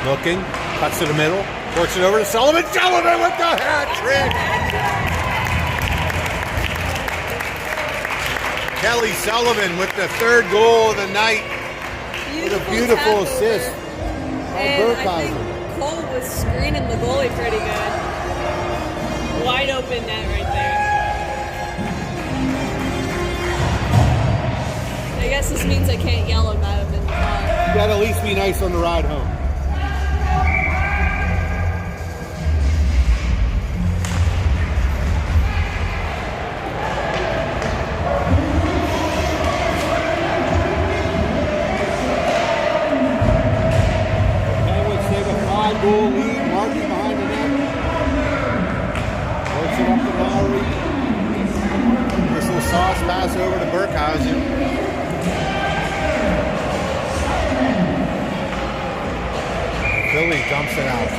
Looking. Cuts to the middle. Works it over to Sullivan. Sullivan with the hat trick! Kelly Sullivan with the 3rd goal of the night. With a beautiful assist by Burkheisen. Cole was screening the goalie pretty good. Wide open net right there. I guess this means I can't yell him at him in the car. You gotta at least be nice on the ride home. Goal lead, Markey behind the net. Works it up to Lowry. This little sauce pass over to Burkheisen. Philly dumps it out.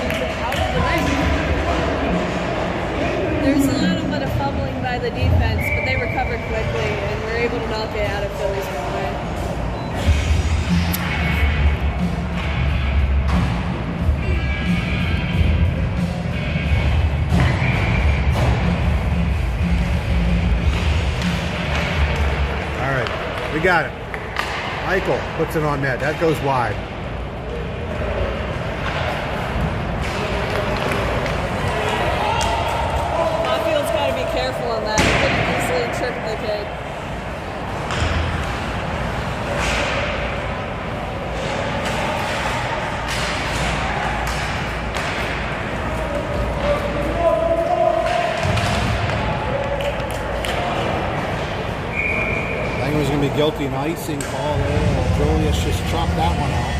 There's a little bit of fumbling by the defense, but they recovered quickly and were able to knock it out of Philly's way. We got it. Michael puts it on net. That goes wide. Caulfield's got to be careful on that. He could easily trip the kid. Was going to be guilty in icing call there. Julius just chopped that one out.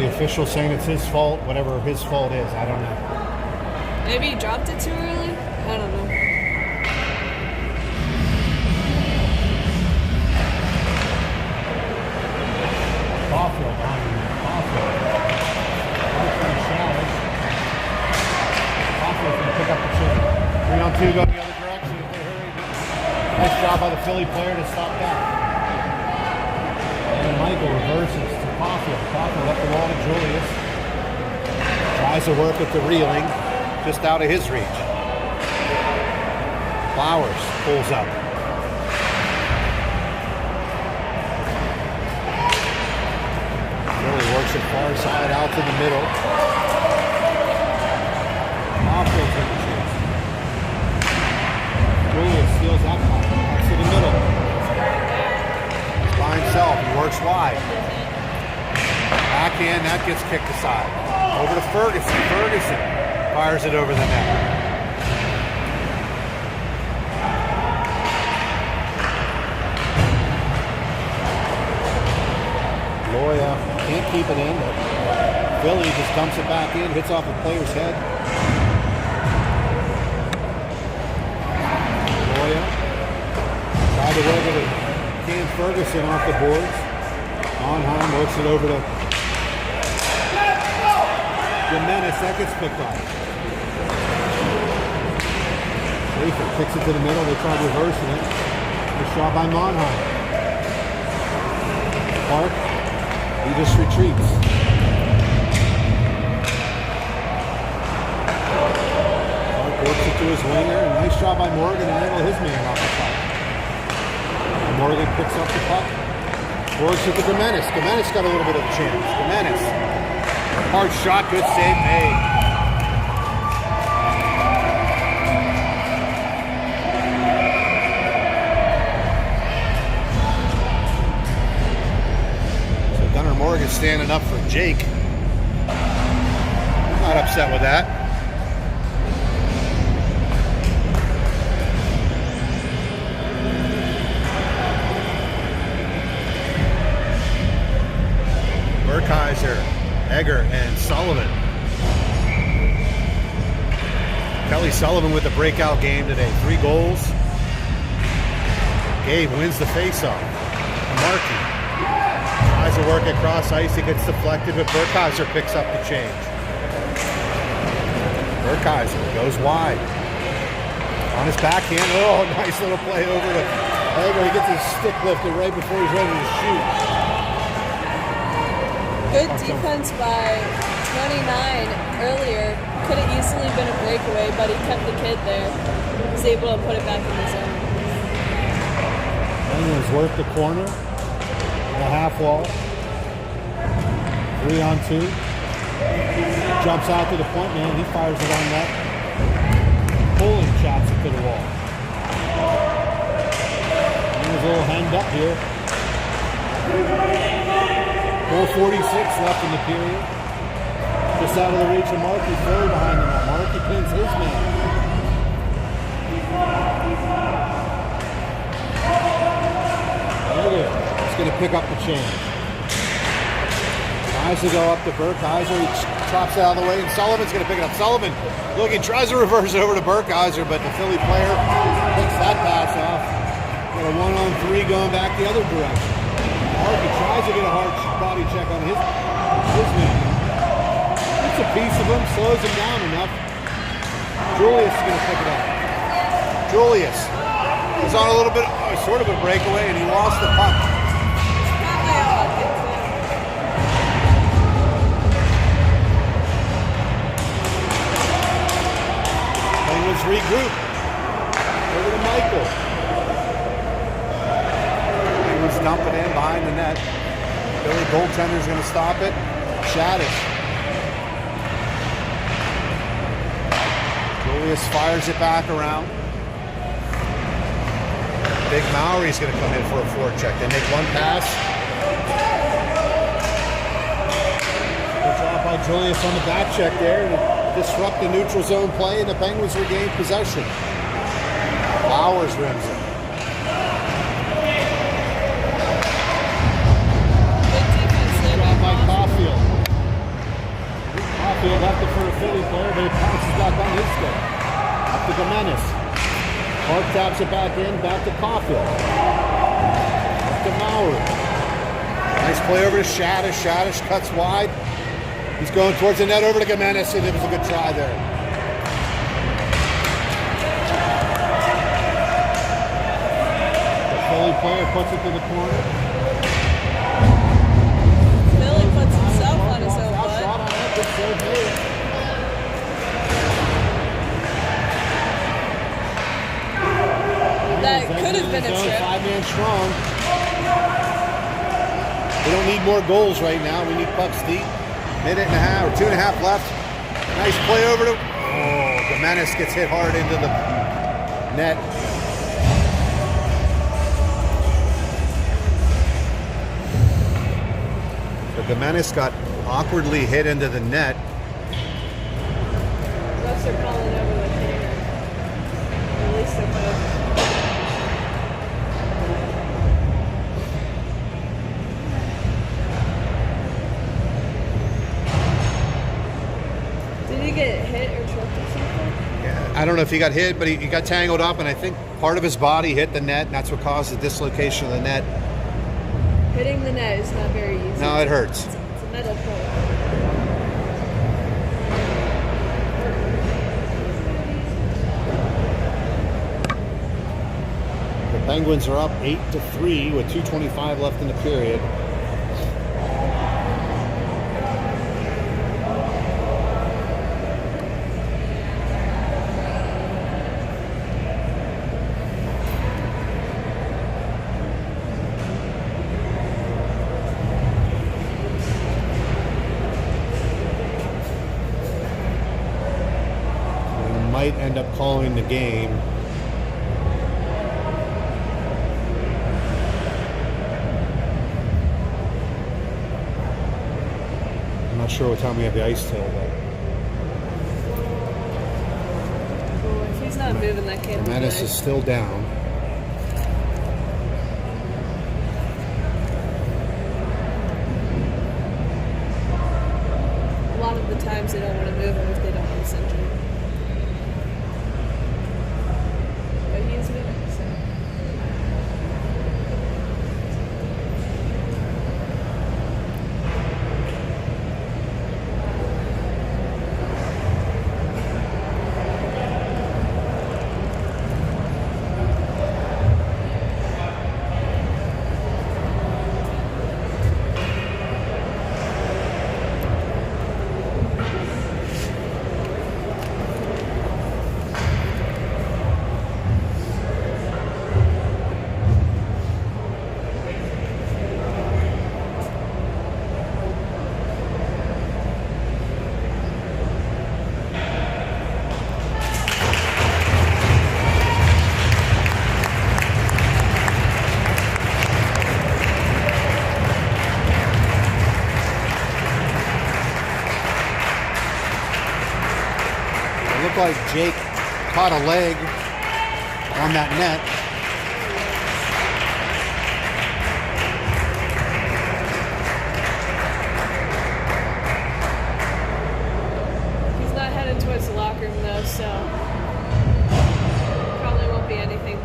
Official saying it's his fault, whatever his fault is. I don't know. Maybe he dropped it too early? I don't know. Caulfield behind him. Caulfield's going to pick up the chicken. 3-on-2 go the other direction if they hurry. Nice job by the Philly player to stop that. And Michael reverses to Caulfield. Caulfield up the wall to Julius. Tries to work at the reeling, just out of his reach. Flowers pulls up. Really works it far side out to the middle. Caulfield's in the chase. Julius steals that puck. Up to the middle. He's by himself. He works wide. Backhand, that gets kicked aside. Over to Ferguson. Ferguson fires it over the net. Loya can't keep it in, but Philly just dumps it back in, hits off a player's head. Loya tried to work it. Cam Ferguson off the boards. Monheim works it over to Jimenez. That gets picked off. Schaefer kicks it to the middle. They try reversing it. Good shot by Monheim. Clark, he just retreats. Clark works it to his winger. Nice job by Morgan to angle his man off the puck. And Morgan picks up the puck. Works it to Jimenez. Jimenez got a little bit of a chance. Jimenez. Hard shot, good save made. Morgan standing up for Jake. Not upset with that. Burkheiser, Egger, and Sullivan. Kelly Sullivan with a breakout game today. 3 goals. Gabe wins the faceoff. Markey tries to work across ice. It gets deflected, but Burkheiser picks up the change. Burkheiser goes wide. On his backhand. Oh, nice little play over to Egger. He gets his stick lifted right before he's ready to shoot. Good defense by 29 earlier. Could have easily been a breakaway, but he kept the kid there. Was able to put it back in the zone. England's worked the corner. The half wall. 3-on-2. Jumps out to the point man. He fires it on net. Pulling shots it to the wall. He's a little hanged up here. 4:46 left in the period. Just out of the reach of Markey. Third behind the net. Markey pins his man. He's going to pick up the change. Tries to go up to Burkheiser. He chops it out of the way, and Sullivan's going to pick it up. Sullivan looking, tries to reverse over to Burkheiser, but the Philly player picks that pass off. Got a 1-on-3 going back the other direction. Markey tries to get a hard body check on his man. Gets a piece of him, slows him down enough. Julius is going to pick it up. Julius was on a little bit, sort of a breakaway, and he lost the puck. Penguins regroup. Over to Michael. Penguins dump it in behind the net. Billy goaltender's going to stop it. Shaddish. Julius fires it back around. Big Maury's going to come in for a forecheck. They make one pass. Good job by Julius on the back check there to disrupt the neutral zone play, and the Penguins regain possession. Flowers rims it. Good job by Caulfield. Caulfield left it for a Philly player, but it bounces back on his stick. Up to Jimenez. Clark taps it back in, back to Caulfield. Up to Maury. Nice play over to Shaddish. Shaddish cuts wide. He's going towards the net over to Jimenez, and it was a good try there. The Philly player puts it to the corner. Philly puts himself on his own butt. Shot on that, good save made. That could have been a trip. 5-man strong. We don't need more goals right now. We need pucks deep. Minute and a half, or 2.5 left. Nice play over to... Oh, Jimenez gets hit hard into the net. So Jimenez got awkwardly hit into the net. Refs are calling over the finger. At least they're both. I don't know if he got hit, but he got tangled up, and I think part of his body hit the net, and that's what caused the dislocation of the net. Hitting the net is not very easy. No, it hurts. It's a metal pole. The Penguins are up 8-3 with 2:25 left in the period. Might end up calling the game. I'm not sure what time we have the ice till, but Well, if he's not moving, that can't the be Menace good. is still down. A lot of the times they don't want to move him if they don't want to send him. But he is moving, so. It looked like Jake caught a leg on that net. He's not headed towards the locker room though, so probably won't be anything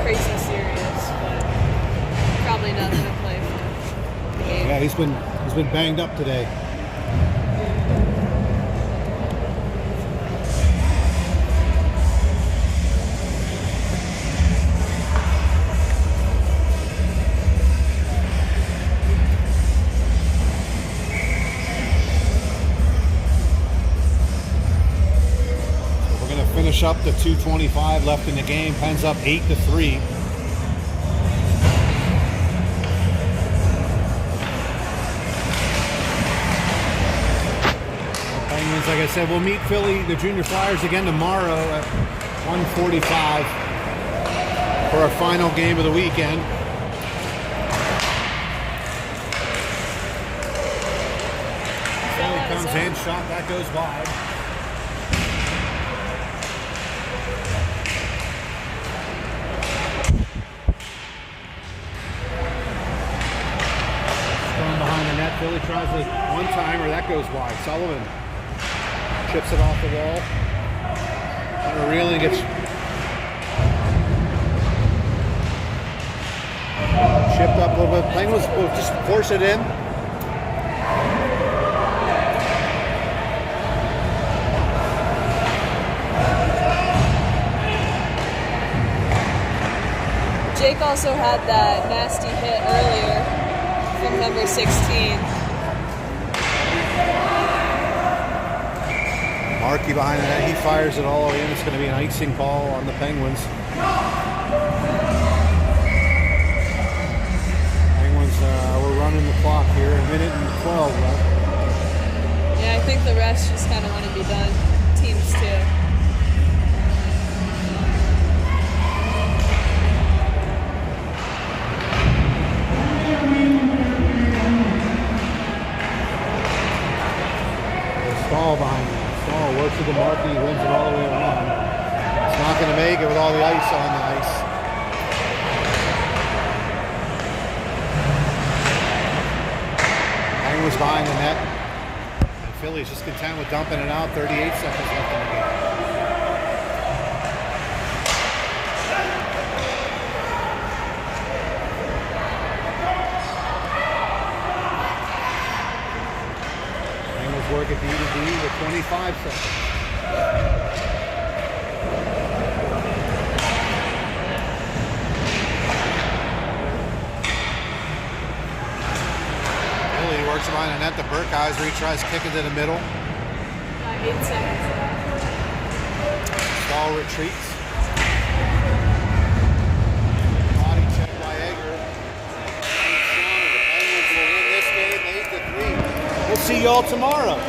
crazy serious, but probably not gonna play for the game. Yeah, he's been banged up today. Finish up the 2:25 left in the game. Pens up 8-3. Penguins, like I said, we'll meet Philly, the Junior Flyers, again tomorrow at 1:45 for our final game of the weekend. Philly comes in, shot that goes wide. Philly tries a one-timer, that goes wide. Sullivan chips it off the wall. And O'Reilly gets chipped up a little bit. Penguins will just force it in. Jake also had that nasty hit earlier from number 16. Markey behind the net, he fires it all in. It's going to be an icing call on the Penguins. Penguins, we're running the clock here, a minute and 12 left. Yeah, I think the rest just kind of want to be done. Teams too. Stahl behind him. Stahl works with the Markey, wins it all the way around. It's not going to make it with all the ice on the ice. Penguins behind the net. And Philly's just content with dumping it out. 38 seconds left in the game. work at D to D with 25 seconds. Philly works behind the net. The Burkeyes retries kicking to the middle. 8 seconds left. Ball retreats. Body check by Egger. Penguins will win this game 8-3. We'll see y'all tomorrow.